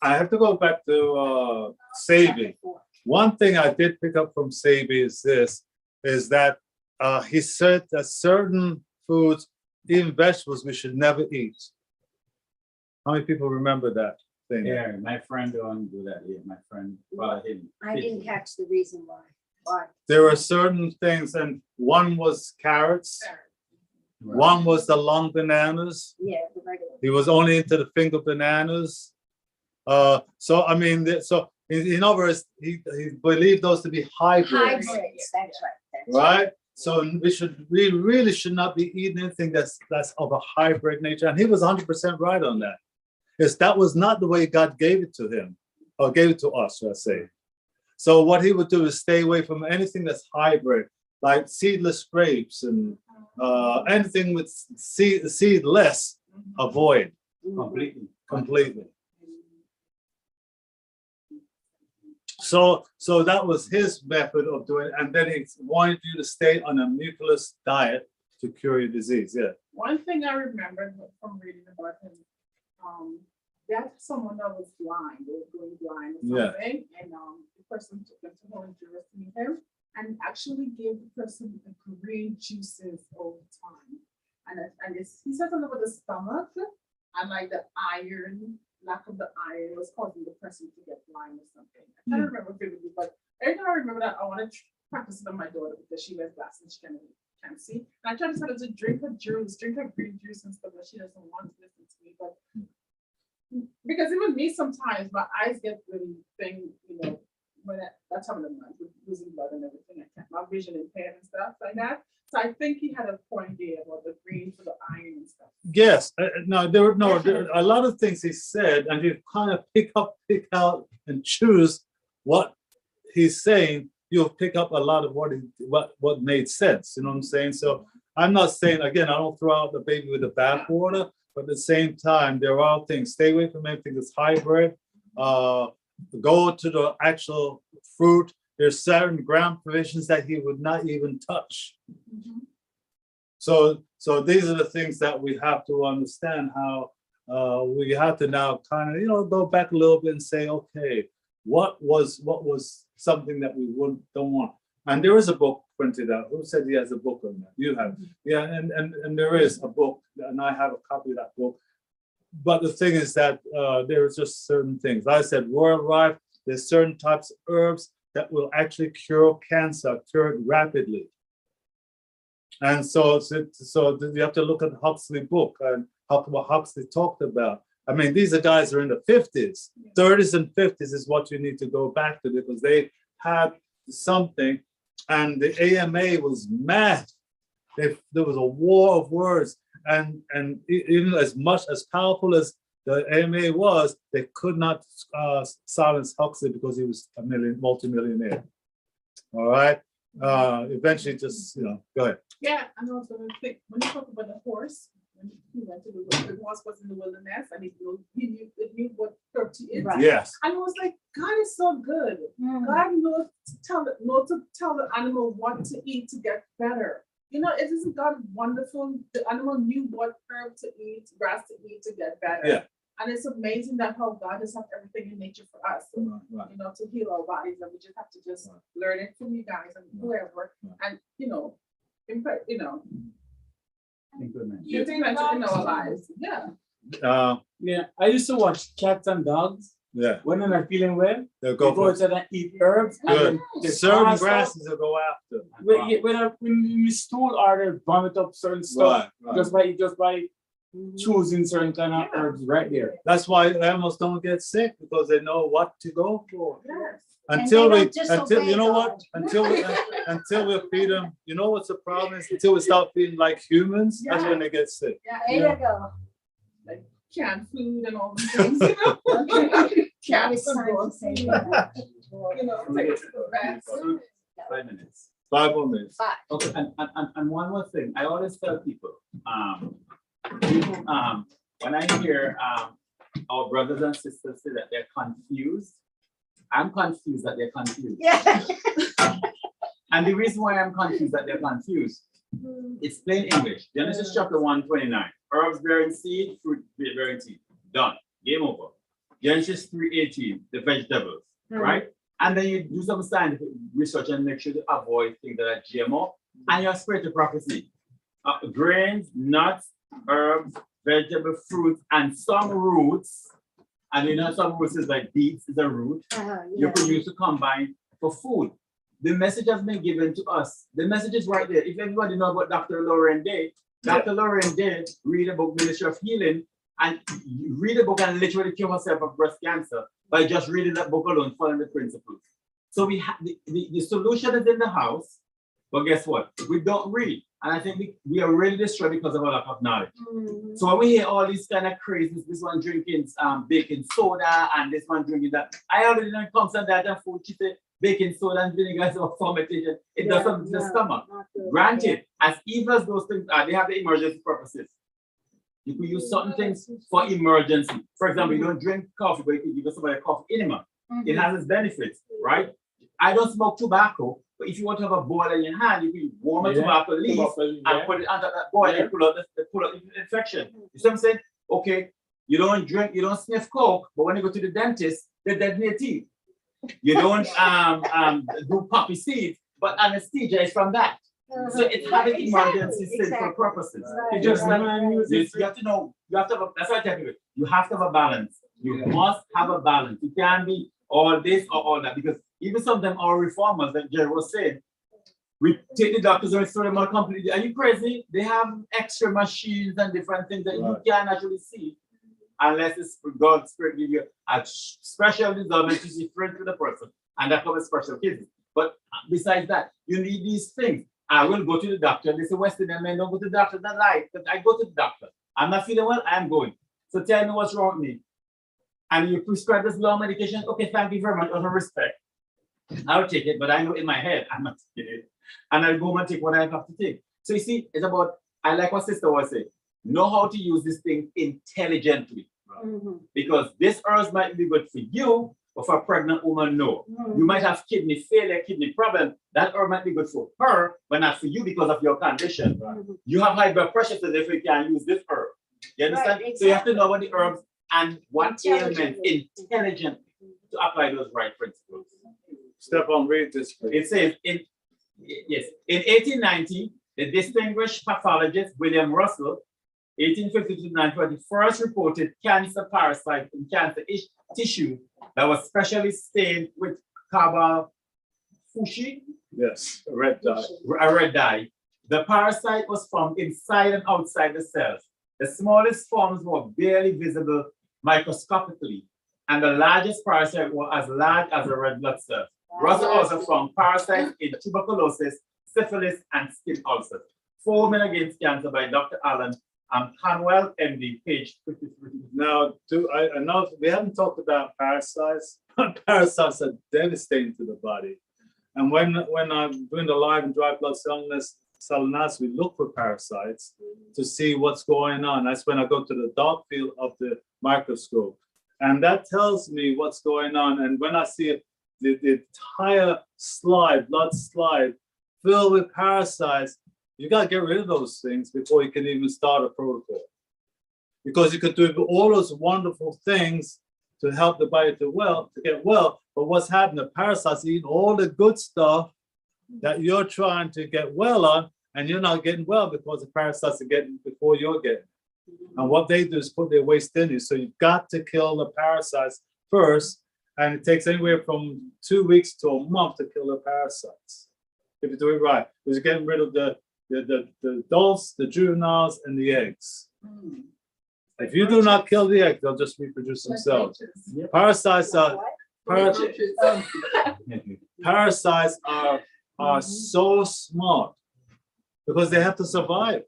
I have to go back to Sabi. One thing I did pick up from Sabi is that he said that certain foods, even vegetables, we should never eat. How many people remember that thing?
Yeah, my friend don't do that. Yeah, my friend follow him.
I didn't catch the reason why. Why?
There were certain things, and one was carrots, one was the long bananas.
Yeah, the regular.
He was only into the finger bananas. So I mean, so in other words, he believed those to be hybrids.
Hybrids, that's right.
Right? So we really should not be eating anything that's of a hybrid nature. And he was 100% right on that. Because that was not the way God gave it to him, or gave it to us, should I say. So what he would do is stay away from anything that's hybrid, like seedless grapes and anything with seedless, avoid completely. So that was his method of doing it. And then he wanted you to stay on a mucilus diet to cure your disease. Yeah.
One thing I remember from reading about him, that someone that was blind, they were going blind or something, and the person took them to Honduras to meet him and actually gave the person the green juices all the time. And he said something about the stomach and like the iron, lack of the iron was causing the person to get blind or something. I can't remember vividly, but every time I remember that, I want to practice it on my daughter because she wears glasses and she can't see. And I try to tell her to drink her juice, drink her green juice and stuff, but she doesn't want to listen to me. But Because even me sometimes my eyes get really thing, when that's how I'm with losing blood and everything. I can't, my vision impaired and stuff like that. So I think he had a point there about the green for the iron and stuff.
Yes, there were a lot of things he said, and you kind of pick out and choose what he's saying. You'll pick up a lot of what made sense. You know what I'm saying? So I'm not saying, again, I don't throw out the baby with the bathwater, but at the same time, there are things. Stay away from anything that's hybrid. Go to the actual fruit. There's certain ground provisions that he would not even touch. So these are the things that we have to understand, how we have to now kind of, go back a little bit and say, okay, what was something that we don't want? And there is a book printed out. Who said he has a book on that? You have. Yeah, and there is a book, and I have a copy of that book. But the thing is that there is just certain things. Like I said, worldwide, there's certain types of herbs that will actually cure cancer, cure it rapidly. And so you have to look at the Huxley book and what Huxley talked about. I mean, these are guys who are in the 50s, 30s and 50s is what you need to go back to, because they had something, and the AMA was mad. There was a war of words, and even as much as powerful as the AMA was, they could not silence Huxley because he was a multimillionaire. All right. Eventually, just go ahead.
Yeah, and also think when you talk about the horse, when he went to the horse was in the wilderness, and it knew what herb to eat.
Right.
Yes.
And it was like, God is so good. God knows to tell the animal what to eat to get better. It isn't God wonderful? The animal knew what herb to eat, grass to eat to get better.
Yeah.
And it's amazing that how God has everything in nature for us,
Right.
to heal our bodies, and we just have to just learn it from you guys and whoever, and implement it in our lives. Yeah.
Yeah, I used to watch cats and dogs
Yeah.
when they're not feeling well.
They'll
They
go
go
for it.
outside and eat herbs.
Good.
And then they
Certain
pass out.
grasses will go after.
When we stool or they vomit up certain stuff
Right.
just by choosing certain kind of herbs right there.
That's why animals don't get sick, because they know what to go for.
Yes.
Until
they don't disobey
you know what?
God.
Until we feed them, you know what's the problem is? Until we start feeding like humans, that's when they get sick.
Yeah, there you go.
Like canned food and all these things, Cats
It's
and
time to
dogs,
say
take
that.
it to the rest.
5 minutes.
5 more minutes.
Okay, and one more thing, I always tell people, when I hear our brothers and sisters say that they're confused, I'm confused that they're confused.
Yeah.
And the reason why I'm confused that they're confused, it's plain English. Genesis chapter 1:29. Herbs bearing seed, fruit bearing seed. Done. Game over. Genesis 3:18, the vegetables, right? And then you do some scientific research and make sure to avoid things that are GMO, and you're straight to prophecy. Grains, nuts, herbs, vegetable, fruits, and some roots. And some roots is like beets is a root. You could use to combine for food. The message has been given to us. The message is right there. If everybody know about Dr. Lauren Day, Dr. Lauren Day read about Ministry of Healing, and you read a book and literally cure herself of breast cancer by just reading that book alone, following the principles. So we have the solution is in the house, but guess what? We don't read. And I think we are really destroyed because of our lack of knowledge. So when we hear all these kind of crazy, this one drinking baking soda and this one drinking that, I already know it comes from that and food. She said baking soda and vinegar is a fermentation. It does something to the stomach. Granted, as evil as those things are, they have the emergency purposes. You could use certain things for emergency. For example, you don't drink coffee, but you can give somebody a coffee enema. It has its benefits, right? I don't smoke tobacco, but if you want to have a boil in your hand, you can warm a tobacco leaf and put it under that boil and pull out the infection. You see what I'm saying? Okay, you don't drink, you don't sniff coke, but when you go to the dentist, they detonate teeth. You don't do poppy seeds, but anesthesia is from that. So it's having emergency for purposes.
You just
you have to know, that's what I tell you. You have to have a balance. You must have a balance. You can't be all this or all that, because even sometimes our reformers, like Jerry was saying, we take the doctors and restore them all completely. Are you crazy? They have extra machines and different things that you can actually see. unless it's God's Spirit give you a special discernment to see friends with the person, and that covers special cases. But besides that, you need these things. I will go to the doctor. They say West Indian men don't go to the doctor. That's lie. But I go to the doctor. I'm not feeling well. I'm going. So tell me what's wrong with me. And you prescribe this long medication. Okay, thank you very much. Out of respect, I'll take it. But I know in my head I'm not taking it, and I'll go home and take what I have to take. So you see, it's about. I like what Sister was saying. Know how to use this thing intelligently, because this herbs might be good for you, but for a pregnant woman, no. You might have kidney failure, kidney problem. That herb might be good for her, but not for you because of your condition. You have high blood pressure, so therefore you can use this herb. You understand?
Right,
So you have to
exactly.
know about the herbs and what ailment
Intelligently.
intelligently to apply those right principles.
Step on, read this, please.
It says in 1890, the distinguished pathologist William Russell, 1850 to 1920, first reported cancer parasite in cancer tissue that was specially stained with carbofushi,
Yes, a red dot.
a red dye. The parasite was found inside and outside the cells. The smallest forms were barely visible microscopically, and the largest parasite was as large as a red blood cell. Russell also found parasites in tuberculosis, syphilis, and skin ulcers. 4 Women Against Cancer by Dr. Alan Hanwell, MD, page 53.
Now, I know we haven't talked about parasites. Parasites are devastating to the body. And when I'm doing the live and dry blood cell analysis, we look for parasites to see what's going on. That's when I go to the dark field of the microscope. And that tells me what's going on. And when I see the entire blood slide filled with parasites, you got to get rid of those things before you can even start a protocol. Because you could do all those wonderful things to help the body to get well. But what's happened? The parasites eat all the good stuff that you're trying to get well on, and you're not getting well because the parasites are getting before you're getting. And what they do is put their waste in you. So you've got to kill the parasites first, and it takes anywhere from 2 weeks to a month to kill the parasites. If you do it right, because you're getting rid of the adults, the juveniles, and the eggs. If you do not kill the egg, they'll just reproduce themselves. Parasites are parasites are so smart because they have to survive.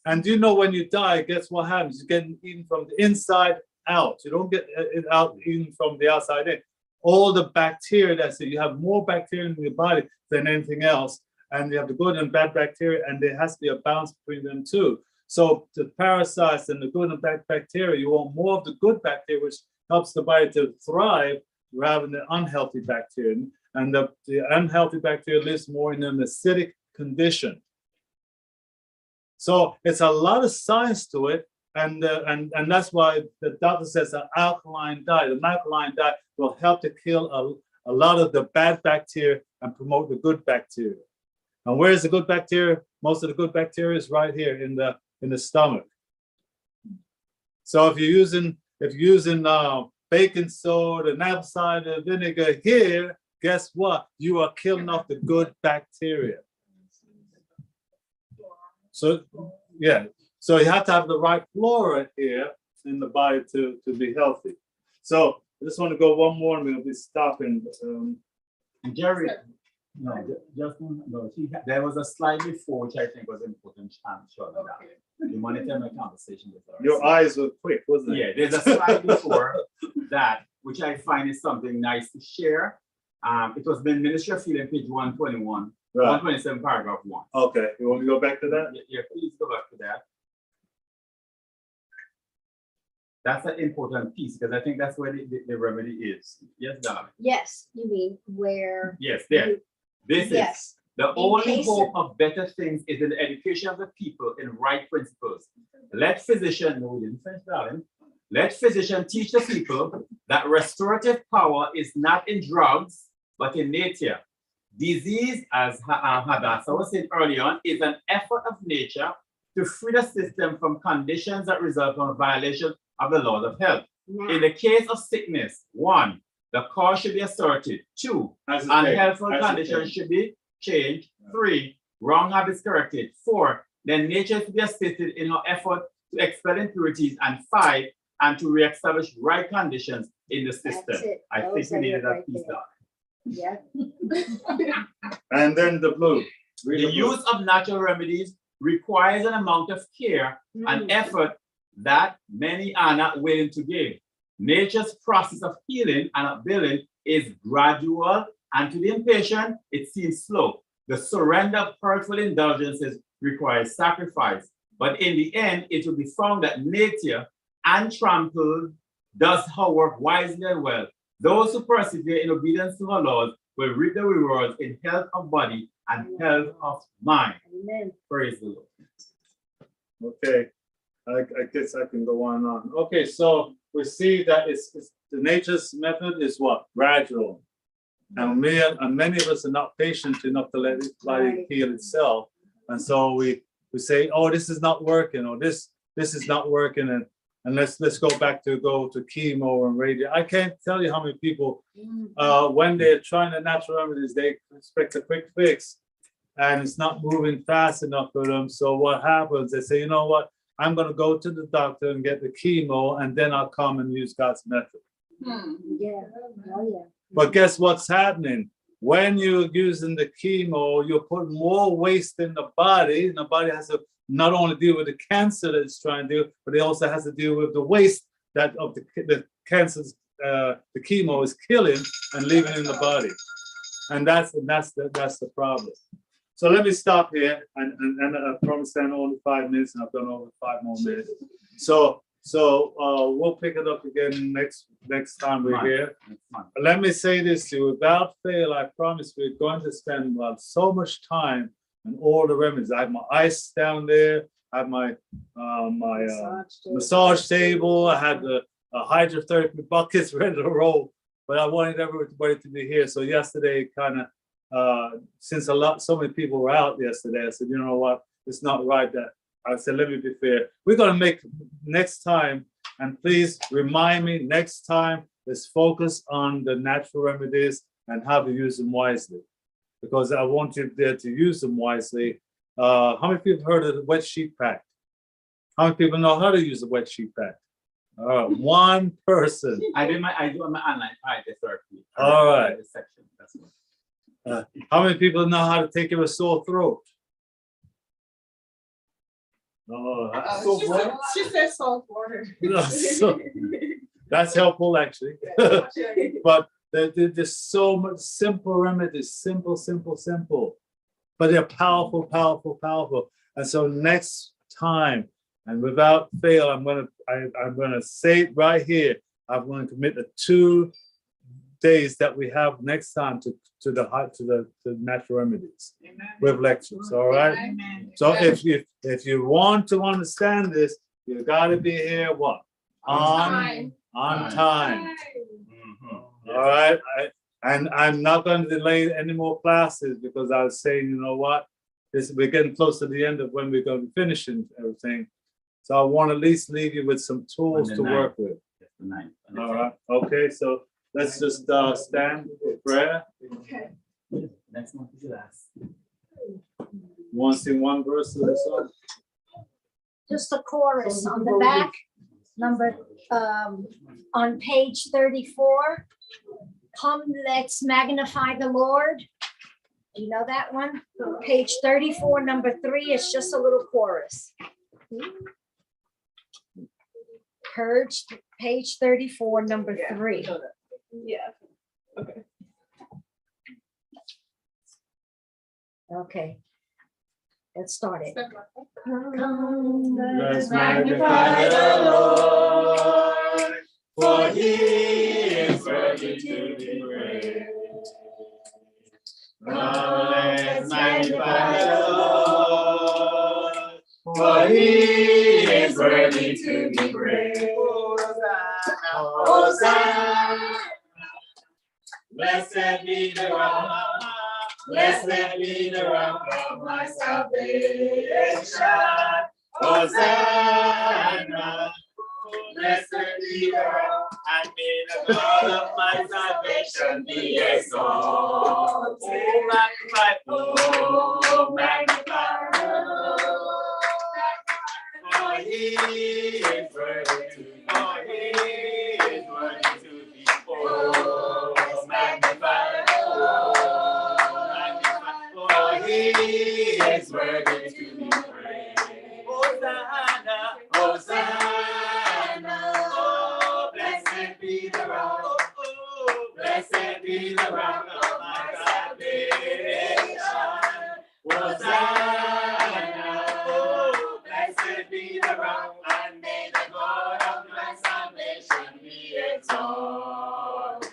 And you know, when you die, guess what happens? You're getting eaten from the inside out. You don't get it out eaten from the outside in. All the bacteria, that's it. You have more bacteria in your body than anything else. And you have the good and bad bacteria, and there has to be a balance between them too. So the parasites and the good and bad bacteria, you want more of the good bacteria, which helps the body to thrive rather than the unhealthy bacteria. And the unhealthy bacteria lives more in an acidic condition. So it's a lot of science to it. And that's why the doctor says an alkaline diet. An alkaline diet will help to kill a lot of the bad bacteria and promote the good bacteria. And where's the good bacteria? Most of the good bacteria is right here in the stomach. So if you're using baking soda and apple cider vinegar here, guess what? You are killing off the good bacteria. So yeah, so you have to have the right flora here in the body to be healthy. So I just want to go one more, and we'll be stopping.
Jerry, no, Justin, no, there was a slide before which I think was important. You monitor my conversation with her.
Your eyes were quick, wasn't it?
Yeah, there's a slide before that, which I find is something nice to share. It was been Ministry of Healing, page 121,
Right.
127, paragraph 1.
Okay, you want me to go back to that?
Yeah, please go back to that. That's an important piece because I think that's where the remedy is. Yes, darling.
Yes, you mean where?
Yes, there. This is
Yes.
the
In
only
case
hope of better things is in the education of the people in right principles. Let physicians, no, we didn't finish, darling. Let physicians teach the people that restorative power is not in drugs, but in nature. Disease, as Hadassah was saying earlier on, is an effort of nature to free the system from conditions that result from a violation of the laws of health.
Now,
In the case of sickness, 1, the cause should be asserted. 2,
As a
unhealthful
as a
conditions should be changed. 3, wrong habits corrected. 4, then nature should be assisted in her effort to expel impurities, and 5, and to reestablish right conditions in the system.
That's it.
I think
Those
we
are
needed
it
that
right
piece
there.
down.
Yeah.
And then the blue. Read
The
the blue.
use of natural remedies requires an amount of care and effort that many are not willing to give. Nature's process of healing and upbuilding is gradual, and to the impatient, it seems slow. The surrender of hurtful indulgences requires sacrifice, but in the end, it will be found that nature, untrampled, does her work wisely and well. Those who persevere in obedience to her laws will reap the rewards in health of body and health of mind.
Amen.
Praise the Lord.
Okay, I guess I can go on and on. Okay, so we see that it's the nature's method is what? Gradual. And many of us are not patient enough to let it body heal itself. And so we say, oh, this is not working, or this is not working, and let's go back to chemo and radio. I can't tell you how many people when they're trying the natural remedies, they expect a quick fix, and it's not moving fast enough for them. So what happens? They say, you know what? I'm going to go to the doctor and get the chemo, and then I'll come and use God's method.
Yeah. Oh, yeah.
But guess what's happening? When you're using the chemo, you're putting more waste in the body, and the body has to not only deal with the cancer that it's trying to do, but it also has to deal with the waste that of the cancers, the chemo is killing and leaving in the body. And that's the problem. So let me stop here, and I promise I'm only 5 minutes, and I've gone over 5 more minutes. So we'll pick it up again next time we're here. Let me say this to you, without fail, I promise we're going to spend so much time on all the remedies. I have my ice down there, I have my massage table, I have the hydrotherapy buckets ready to roll, but I wanted everybody to be here. So yesterday, kind of, since so many people were out yesterday, I said, you know what, it's not right that I said, let me be fair. We're going to make next time, and please remind me next time, let's focus on the natural remedies and how to use them wisely, because I want you there to use them wisely. How many people heard of the wet sheet pack? How many people know how to use the wet sheet pack? One person.
I do my online hydrotherapy.
All right.
Section. That's what.
How many people know how to take care of a sore throat? Oh, that's so what?
She said salt water.
That's helpful, actually. But there's so much simple remedies, simple, but they're powerful. And so next time, and without fail, I'm gonna say it right here. I'm going to commit the 2 days that we have next time to the natural remedies with lectures. All right.
Amen.
So if you want to understand this, you got to be here what on time. All right. And I'm not going to delay any more classes, because I was saying, you know what, we're getting close to the end of when we're going to be finishing everything. So I want to at least leave you with some tools to work with. All right. Okay. So let's just stand for prayer.
Okay.
Next month is the last.
You want to sing one verse of the song?
Just the chorus on the back, on page 34. Come, let's magnify the Lord. You know that one? Page 34, number 3, it's just a little chorus. Page 34, number 3.
Yeah. Okay.
Okay. Let's start it.
Let's magnify the Lord, for he is worthy to be praised. Let's magnify the Lord, for he is worthy to be praised. Hosanna, blessed be the rock, blessed be the rock of my salvation. Hosanna, blessed be the rock, and may the God of my salvation be exalted. Oh, magnify the Lord, for he
is worthy to be praised. Hosanna, Hosanna. Oh, blessed be the rock. Oh, blessed be the rock of my salvation. Hosanna. Oh, blessed be the rock, and may the God of my salvation be exalted.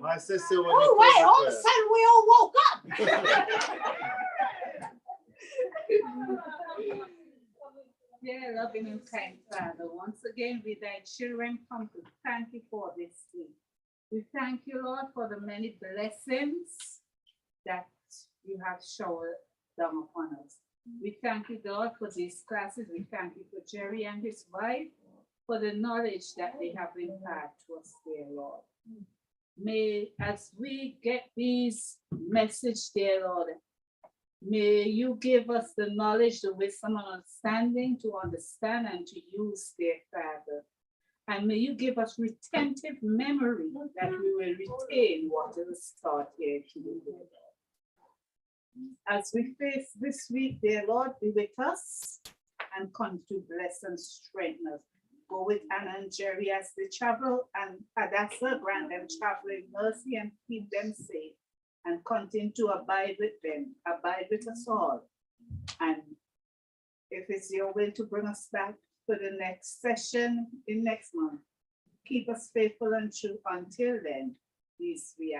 My sister, when
Oh,
you
wait,
close
all of a
the
sudden we all woke up.
Dear loving and kind Father, once again we thy children come to thank you for this week. We thank you, Lord, for the many blessings that you have showered down upon us. We thank you, Lord, for these classes. We thank you for Jerry and his wife, for the knowledge that they have imparted to us, dear Lord. May, as we get these messages, dear Lord, may you give us the knowledge, the wisdom, and understanding to understand and to use, dear Father. And may you give us retentive memory that we will retain what is taught here today. As we face this week, dear Lord, be with us and come to bless and strengthen us. Go with Anna and Jerry as they travel, and Hadassah, grant them traveling mercy and keep them safe, and continue to abide with them, abide with us all. And if it's your will to bring us back for the next session in next month, keep us faithful and true until then. Peace we